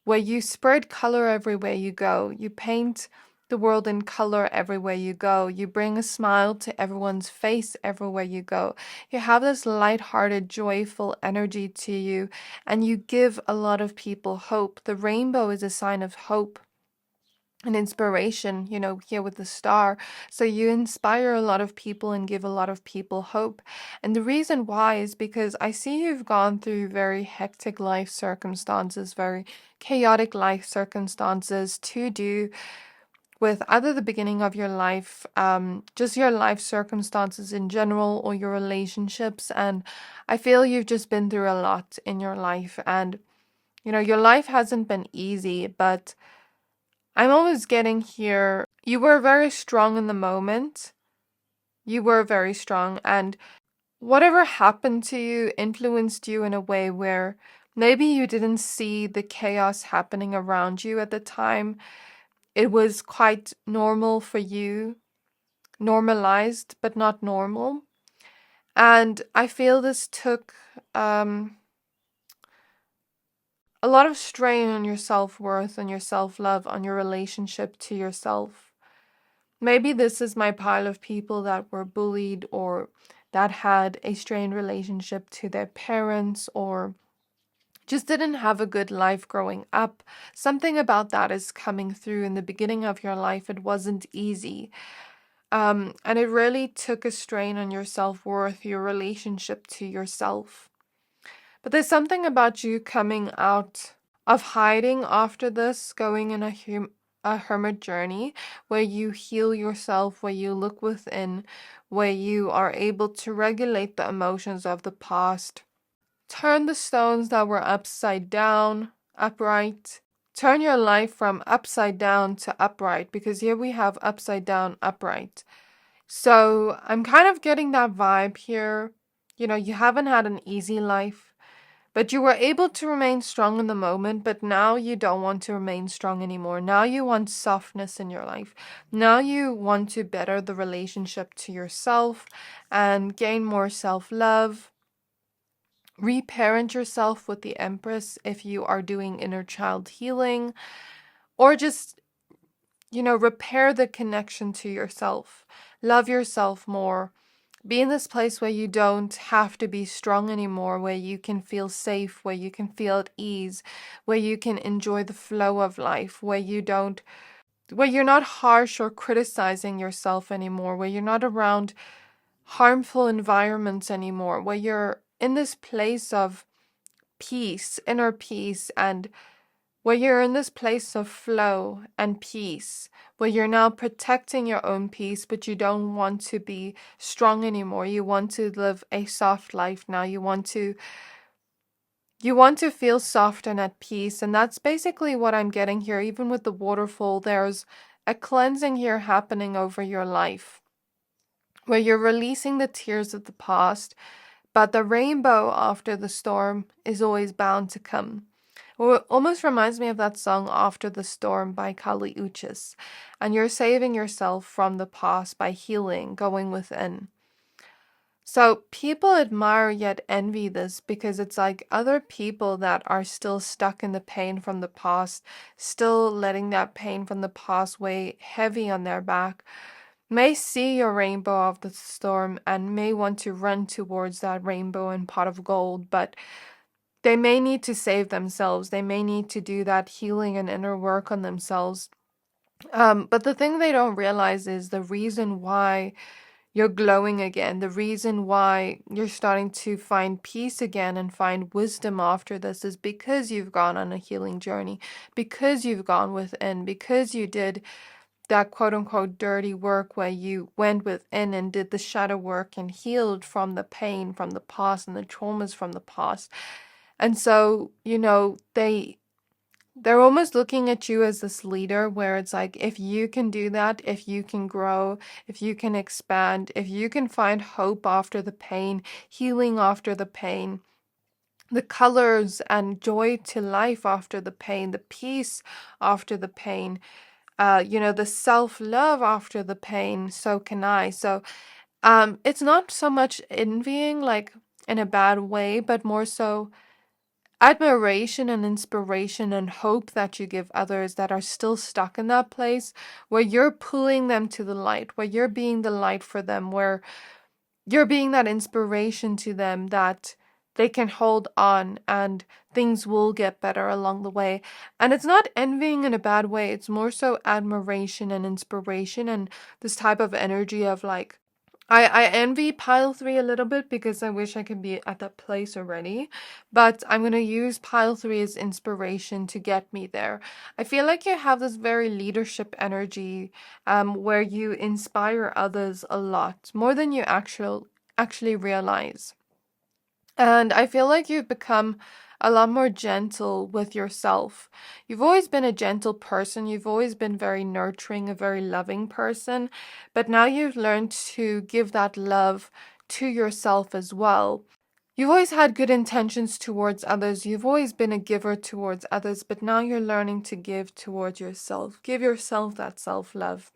where you spread color everywhere you go. You paint the world in color everywhere you go. You bring a smile to everyone's face everywhere you go. You have this lighthearted, joyful energy to you, and you give a lot of people hope. The rainbow is a sign of hope and inspiration, here with the star. So you inspire a lot of people and give a lot of people hope. And the reason why is because I see you've gone through very hectic life circumstances, very chaotic life circumstances to do with either the beginning of your life, just your life circumstances in general, or your relationships. And I feel you've just been through a lot in your life, and your life hasn't been easy, but I'm always getting here, you were very strong in the moment. You were very strong, and whatever happened to you influenced you in a way where maybe you didn't see the chaos happening around you at the time. It was quite normal for you, normalized, but not normal. And I feel this took a lot of strain on your self-worth, on your self-love, on your relationship to yourself. Maybe this is my pile of people that were bullied or that had a strained relationship to their parents or just didn't have a good life growing up. Something about that is coming through in the beginning of your life. It wasn't easy. And it really took a strain on your self-worth, your relationship to yourself. But there's something about you coming out of hiding after this, going in a hermit journey where you heal yourself, where you look within, where you are able to regulate the emotions of the past. Turn the stones that were upside down, upright. Turn your life from upside down to upright, because here we have upside down, upright. So I'm kind of getting that vibe here. You haven't had an easy life, But you were able to remain strong in the moment, but now you don't want to remain strong anymore. Now you want softness in your life. Now you want to better the relationship to yourself and gain more self-love. Reparent yourself with the Empress if you are doing inner child healing, or just, repair the connection to yourself. Love yourself more. Be in this place where you don't have to be strong anymore, where you can feel safe, where you can feel at ease, where you can enjoy the flow of life, where you're not harsh or criticizing yourself anymore, where you're not around harmful environments anymore, where you're in this place of peace, inner peace, and where you're in this place of flow and peace, where you're now protecting your own peace, but you don't want to be strong anymore. You want to live a soft life now. You want to feel soft and at peace. And that's basically what I'm getting here. Even with the waterfall, there's a cleansing here happening over your life, where you're releasing the tears of the past, but the rainbow after the storm is always bound to come. Well, it almost reminds me of that song After the Storm by Kali Uchis. And you're saving yourself from the past by healing, going within. So people admire yet envy this, because it's like other people that are still stuck in the pain from the past, still letting that pain from the past weigh heavy on their back, may see your rainbow of the storm and may want to run towards that rainbow and pot of gold, but they may need to save themselves. They may need to do that healing and inner work on themselves. But the thing they don't realize is the reason why you're glowing again, the reason why you're starting to find peace again and find wisdom after this is because you've gone on a healing journey, because you've gone within, because you did that quote unquote dirty work where you went within and did the shadow work and healed from the pain from the past and the traumas from the past. And so, they're almost looking at you as this leader, where it's like, if you can do that, if you can grow, if you can expand, if you can find hope after the pain, healing after the pain, the colors and joy to life after the pain, the peace after the pain, the self-love after the pain, so can I. So it's not so much envying, like in a bad way, but more so admiration and inspiration and hope that you give others that are still stuck in that place, where you're pulling them to the light, where you're being the light for them, where you're being that inspiration to them that they can hold on and things will get better along the way. And it's not envying in a bad way. It's more so admiration and inspiration and this type of energy of like, I envy pile 3 a little bit because I wish I could be at that place already, but I'm going to use pile 3 as inspiration to get me there. I feel like you have this very leadership energy, where you inspire others a lot, more than you actually realize. And I feel like you've become a lot more gentle with yourself. You've always been a gentle person. You've always been very nurturing, a very loving person. But now you've learned to give that love to yourself as well. You've always had good intentions towards others. You've always been a giver towards others. But now you're learning to give towards yourself. Give yourself that self-love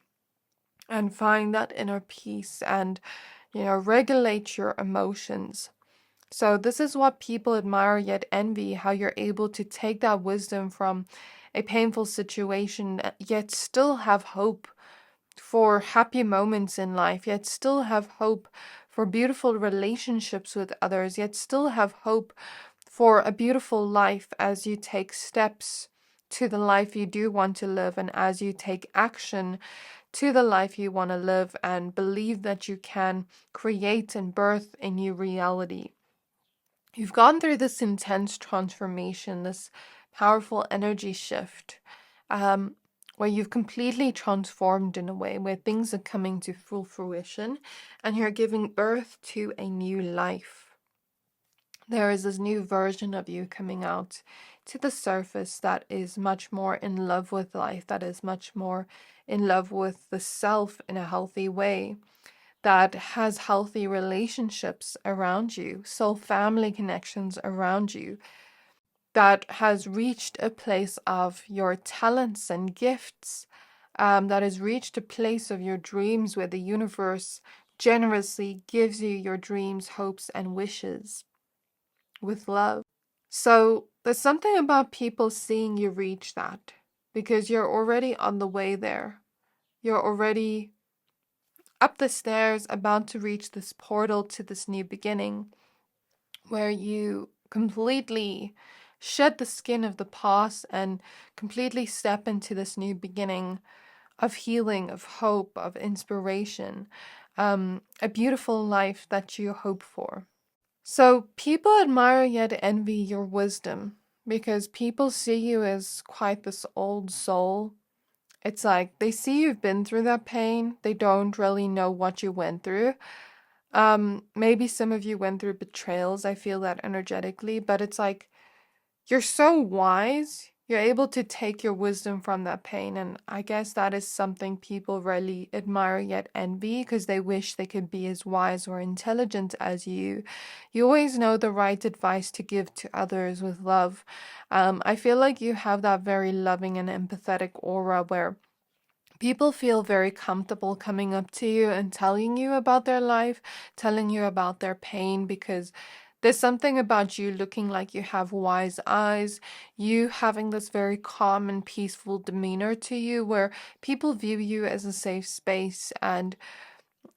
and find that inner peace and, regulate your emotions. So this is what people admire yet envy, how you're able to take that wisdom from a painful situation, yet still have hope for happy moments in life, yet still have hope for beautiful relationships with others, yet still have hope for a beautiful life as you take steps to the life you do want to live, and as you take action to the life you want to live and believe that you can create and birth a new reality. You've gone through this intense transformation, this powerful energy shift, where you've completely transformed in a way where things are coming to full fruition and you're giving birth to a new life. There is this new version of you coming out to the surface that is much more in love with life, that is much more in love with the self in a healthy way, that has healthy relationships around you, soul family connections around you, that has reached a place of your talents and gifts, that has reached a place of your dreams where the universe generously gives you your dreams, hopes, and wishes with love. So there's something about people seeing you reach that because you're already on the way there. You're already up the stairs, about to reach this portal to this new beginning where you completely shed the skin of the past and completely step into this new beginning of healing, of hope, of inspiration, a beautiful life that you hope for. So people admire yet envy your wisdom because people see you as quite this old soul. It's like they see you've been through that pain. They don't really know what you went through. Maybe some of you went through betrayals. I feel that energetically, but it's like you're so wise. You're able to take your wisdom from that pain. And I guess that is something people really admire yet envy because they wish they could be as wise or intelligent as you. You always know the right advice to give to others with love. I feel like you have that very loving and empathetic aura where people feel very comfortable coming up to you and telling you about their life, telling you about their pain, because there's something about you looking like you have wise eyes, you having this very calm and peaceful demeanor to you, where people view you as a safe space, and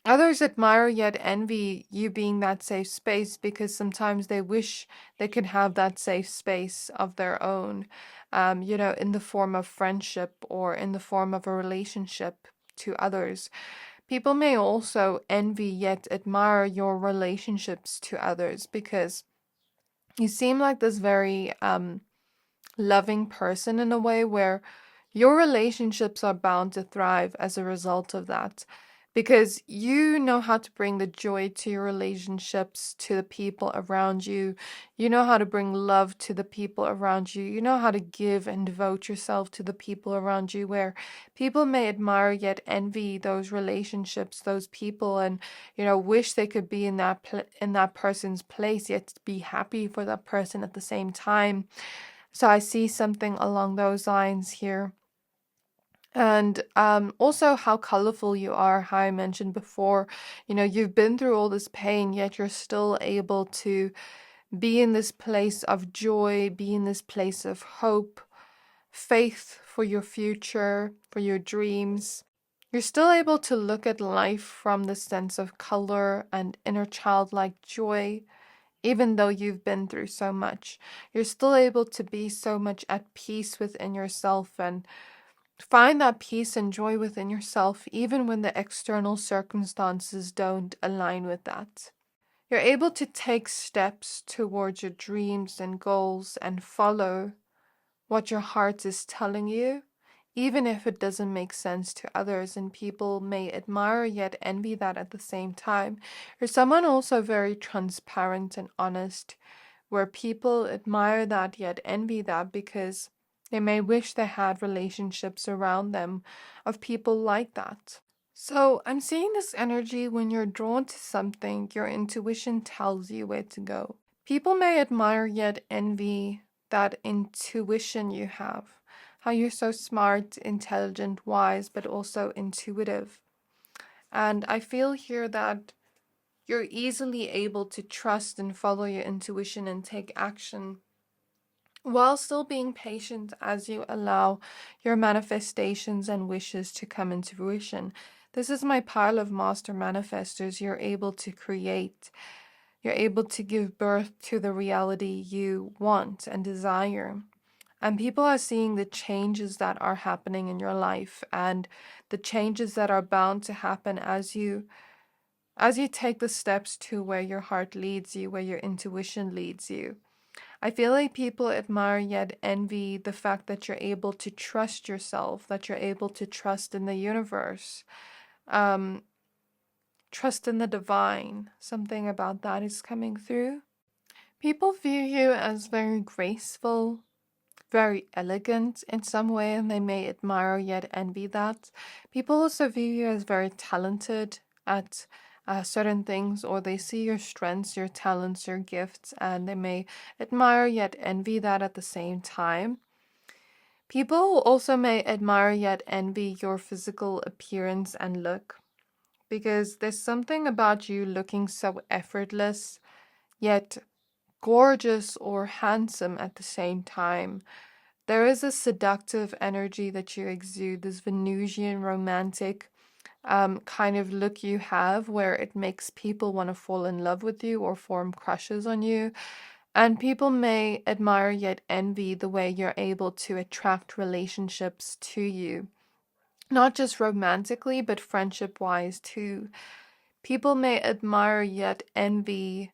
others admire yet envy you being that safe space because sometimes they wish they could have that safe space of their own, in the form of friendship or in the form of a relationship to others. People may also envy yet admire your relationships to others because you seem like this very loving person in a way where your relationships are bound to thrive as a result of that because you know how to bring the joy to your relationships, to the people around you. You know how to bring love to the people around you. You know how to give and devote yourself to the people around you, where people may admire yet envy those relationships, those people, and wish they could be in that person's place, yet be happy for that person at the same time. So I see something along those lines here. And also how colorful you are, how I mentioned before. You've been through all this pain, yet you're still able to be in this place of joy, be in this place of hope, faith for your future, for your dreams. You're still able to look at life from the sense of color and inner childlike joy. Even though you've been through so much, you're still able to be so much at peace within yourself and find that peace and joy within yourself, even when the external circumstances don't align with that. You're able to take steps towards your dreams and goals and follow what your heart is telling you, even if it doesn't make sense to others, and people may admire yet envy that at the same time. You're someone also very transparent and honest, where people admire that yet envy that because they may wish they had relationships around them of people like that. So I'm seeing this energy when you're drawn to something, your intuition tells you where to go. People may admire yet envy that intuition you have, how you're so smart, intelligent, wise, but also intuitive. And I feel here that you're easily able to trust and follow your intuition and take action while still being patient as you allow your manifestations and wishes to come into fruition. This is my pile of master manifestors. You're able to create. You're able to give birth to the reality you want and desire. And people are seeing the changes that are happening in your life and the changes that are bound to happen as you take the steps to where your heart leads you, where your intuition leads you. I feel like people admire yet envy the fact that you're able to trust yourself, that you're able to trust in the universe, trust in the divine. Something about that is coming through. People view you as very graceful, very elegant in some way, and they may admire yet envy that. People also view you as very talented at certain things, or they see your strengths, your talents, your gifts, and they may admire yet envy that at the same time. People also may admire yet envy your physical appearance and look, because there's something about you looking so effortless, yet gorgeous or handsome at the same time. There is a seductive energy that you exude, this Venusian romantic kind of look you have, where it makes people want to fall in love with you or form crushes on you. And people may admire yet envy the way you're able to attract relationships to you, not just romantically, but friendship wise too. People may admire yet envy.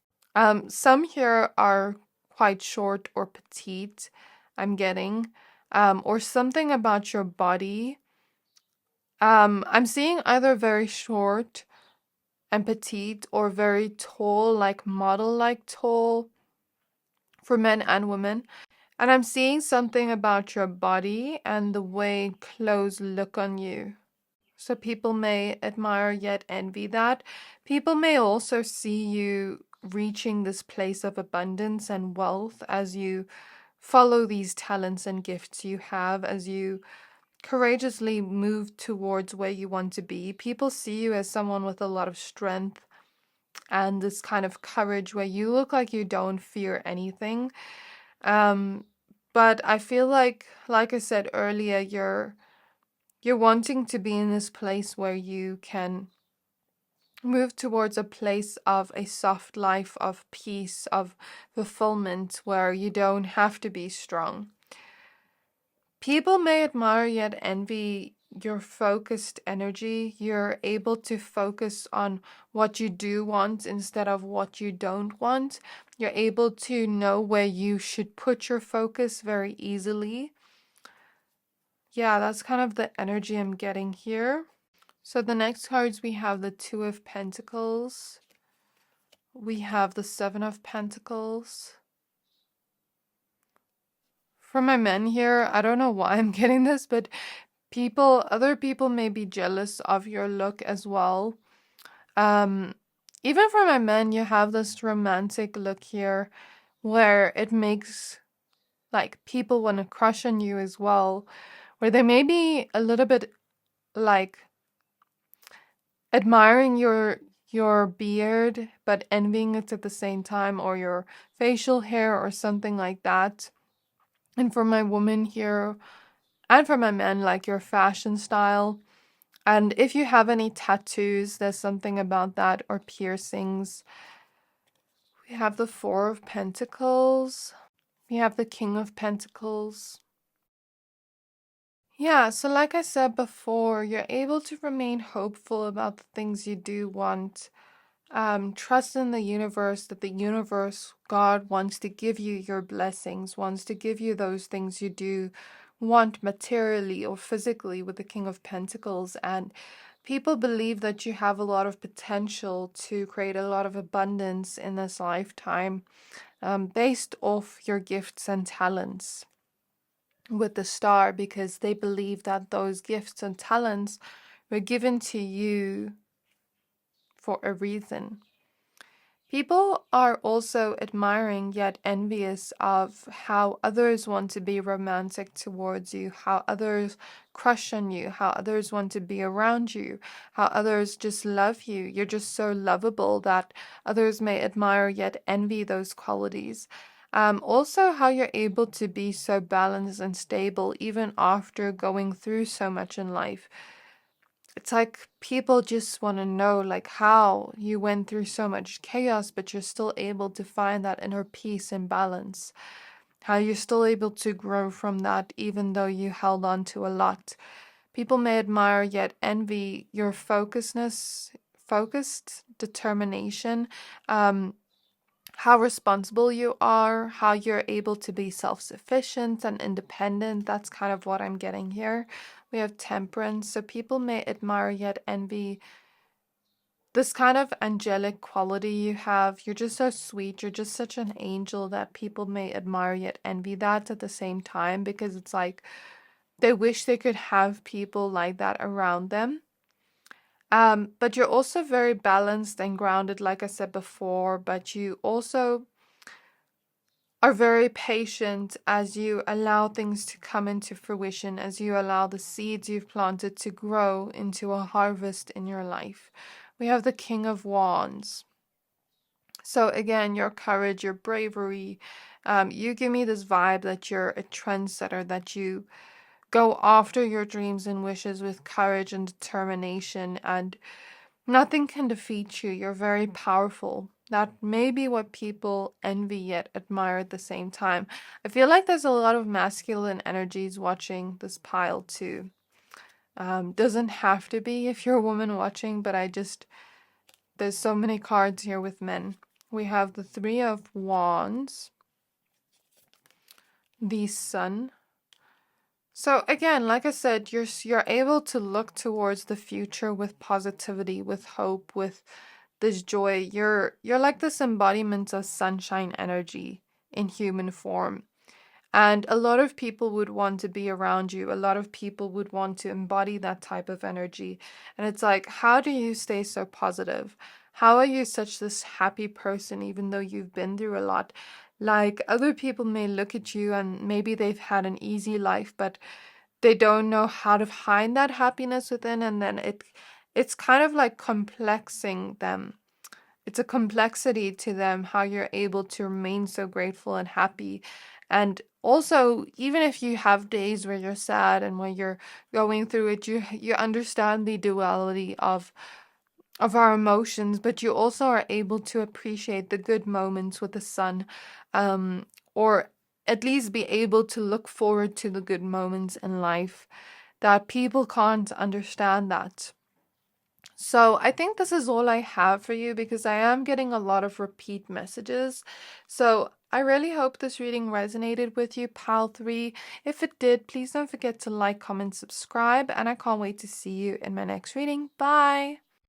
Some here are quite short or petite, I'm getting, or something about your body. I'm seeing either very short and petite or very tall, like model-like tall for men and women. And I'm seeing something about your body and the way clothes look on you. So people may admire yet envy that. People may also see you reaching this place of abundance and wealth as you follow these talents and gifts you have, as you courageously move towards where you want to be. People see you as someone with a lot of strength and this kind of courage where you look like you don't fear anything. But I feel like I said earlier, you're wanting to be in this place where you can move towards a place of a soft life, of peace, of fulfillment, where you don't have to be strong. People may admire yet envy your focused energy. You're able to focus on what you do want instead of what you don't want. You're able to know where you should put your focus very easily. Yeah, that's kind of the energy I'm getting here. So the next cards, we have the Two of Pentacles. We have the Seven of Pentacles. For my men here, I don't know why I'm getting this, but other people may be jealous of your look as well. Even for my men, you have this romantic look here where it makes like people want to crush on you as well, where they may be a little bit like admiring your beard but envying it at the same time, or your facial hair or something like that. And for my woman here, and for my men, like your fashion style. And if you have any tattoos, there's something about that, or piercings. We have the Four of Pentacles. We have the King of Pentacles. Yeah, so like I said before, you're able to remain hopeful about the things you do want. Trust in the universe, that the universe, God, wants to give you your blessings, wants to give you those things you do want materially or physically with the King of Pentacles. And people believe that you have a lot of potential to create a lot of abundance in this lifetime, based off your gifts and talents with the Star, because they believe that those gifts and talents were given to you for a reason. People are also admiring yet envious of how others want to be romantic towards you, how others crush on you, how others want to be around you, how others just love you. You're just so lovable that others may admire yet envy those qualities. Also, how you're able to be so balanced and stable even after going through so much in life. It's like people just want to know like how you went through so much chaos, but you're still able to find that inner peace and balance. How you're still able to grow from that even though you held on to a lot. People may admire yet envy your focused determination, how responsible you are, how you're able to be self-sufficient and independent. That's kind of what I'm getting here. We have Temperance. So people may admire yet envy this kind of angelic quality you have. You're just so sweet. You're just such an angel that people may admire yet envy that at the same time, because it's like they wish they could have people like that around them. But you're also very balanced and grounded, like I said before, but you also are very patient as you allow things to come into fruition, as you allow the seeds you've planted to grow into a harvest in your life. We have the King of Wands. So again, your courage, your bravery, you give me this vibe that you're a trendsetter, that you go after your dreams and wishes with courage and determination, and nothing can defeat you. You're very powerful. That may be what people envy yet admire at the same time. I feel like there's a lot of masculine energies watching this pile too. Doesn't have to be if you're a woman watching, but there's so many cards here with men. We have the Three of Wands, the Sun. So again, like I said, you're able to look towards the future with positivity, with hope, with this joy. You're like this embodiment of sunshine energy in human form. And a lot of people would want to be around you. A lot of people would want to embody that type of energy. And it's like, how do you stay so positive? How are you such this happy person even though you've been through a lot? Like other people may look at you and maybe they've had an easy life, but they don't know how to find that happiness within, and then it's kind of like complexing them. It's a complexity to them how you're able to remain so grateful and happy. And also, even if you have days where you're sad and when you're going through it, you understand the duality of our emotions, but you also are able to appreciate the good moments with the sun, or at least be able to look forward to the good moments in life. That people can't understand that. So I think this is all I have for you because I am getting a lot of repeat messages. So I really hope this reading resonated with you, Pile 3. If it did, please don't forget to like, comment, subscribe, and I can't wait to see you in my next reading. Bye!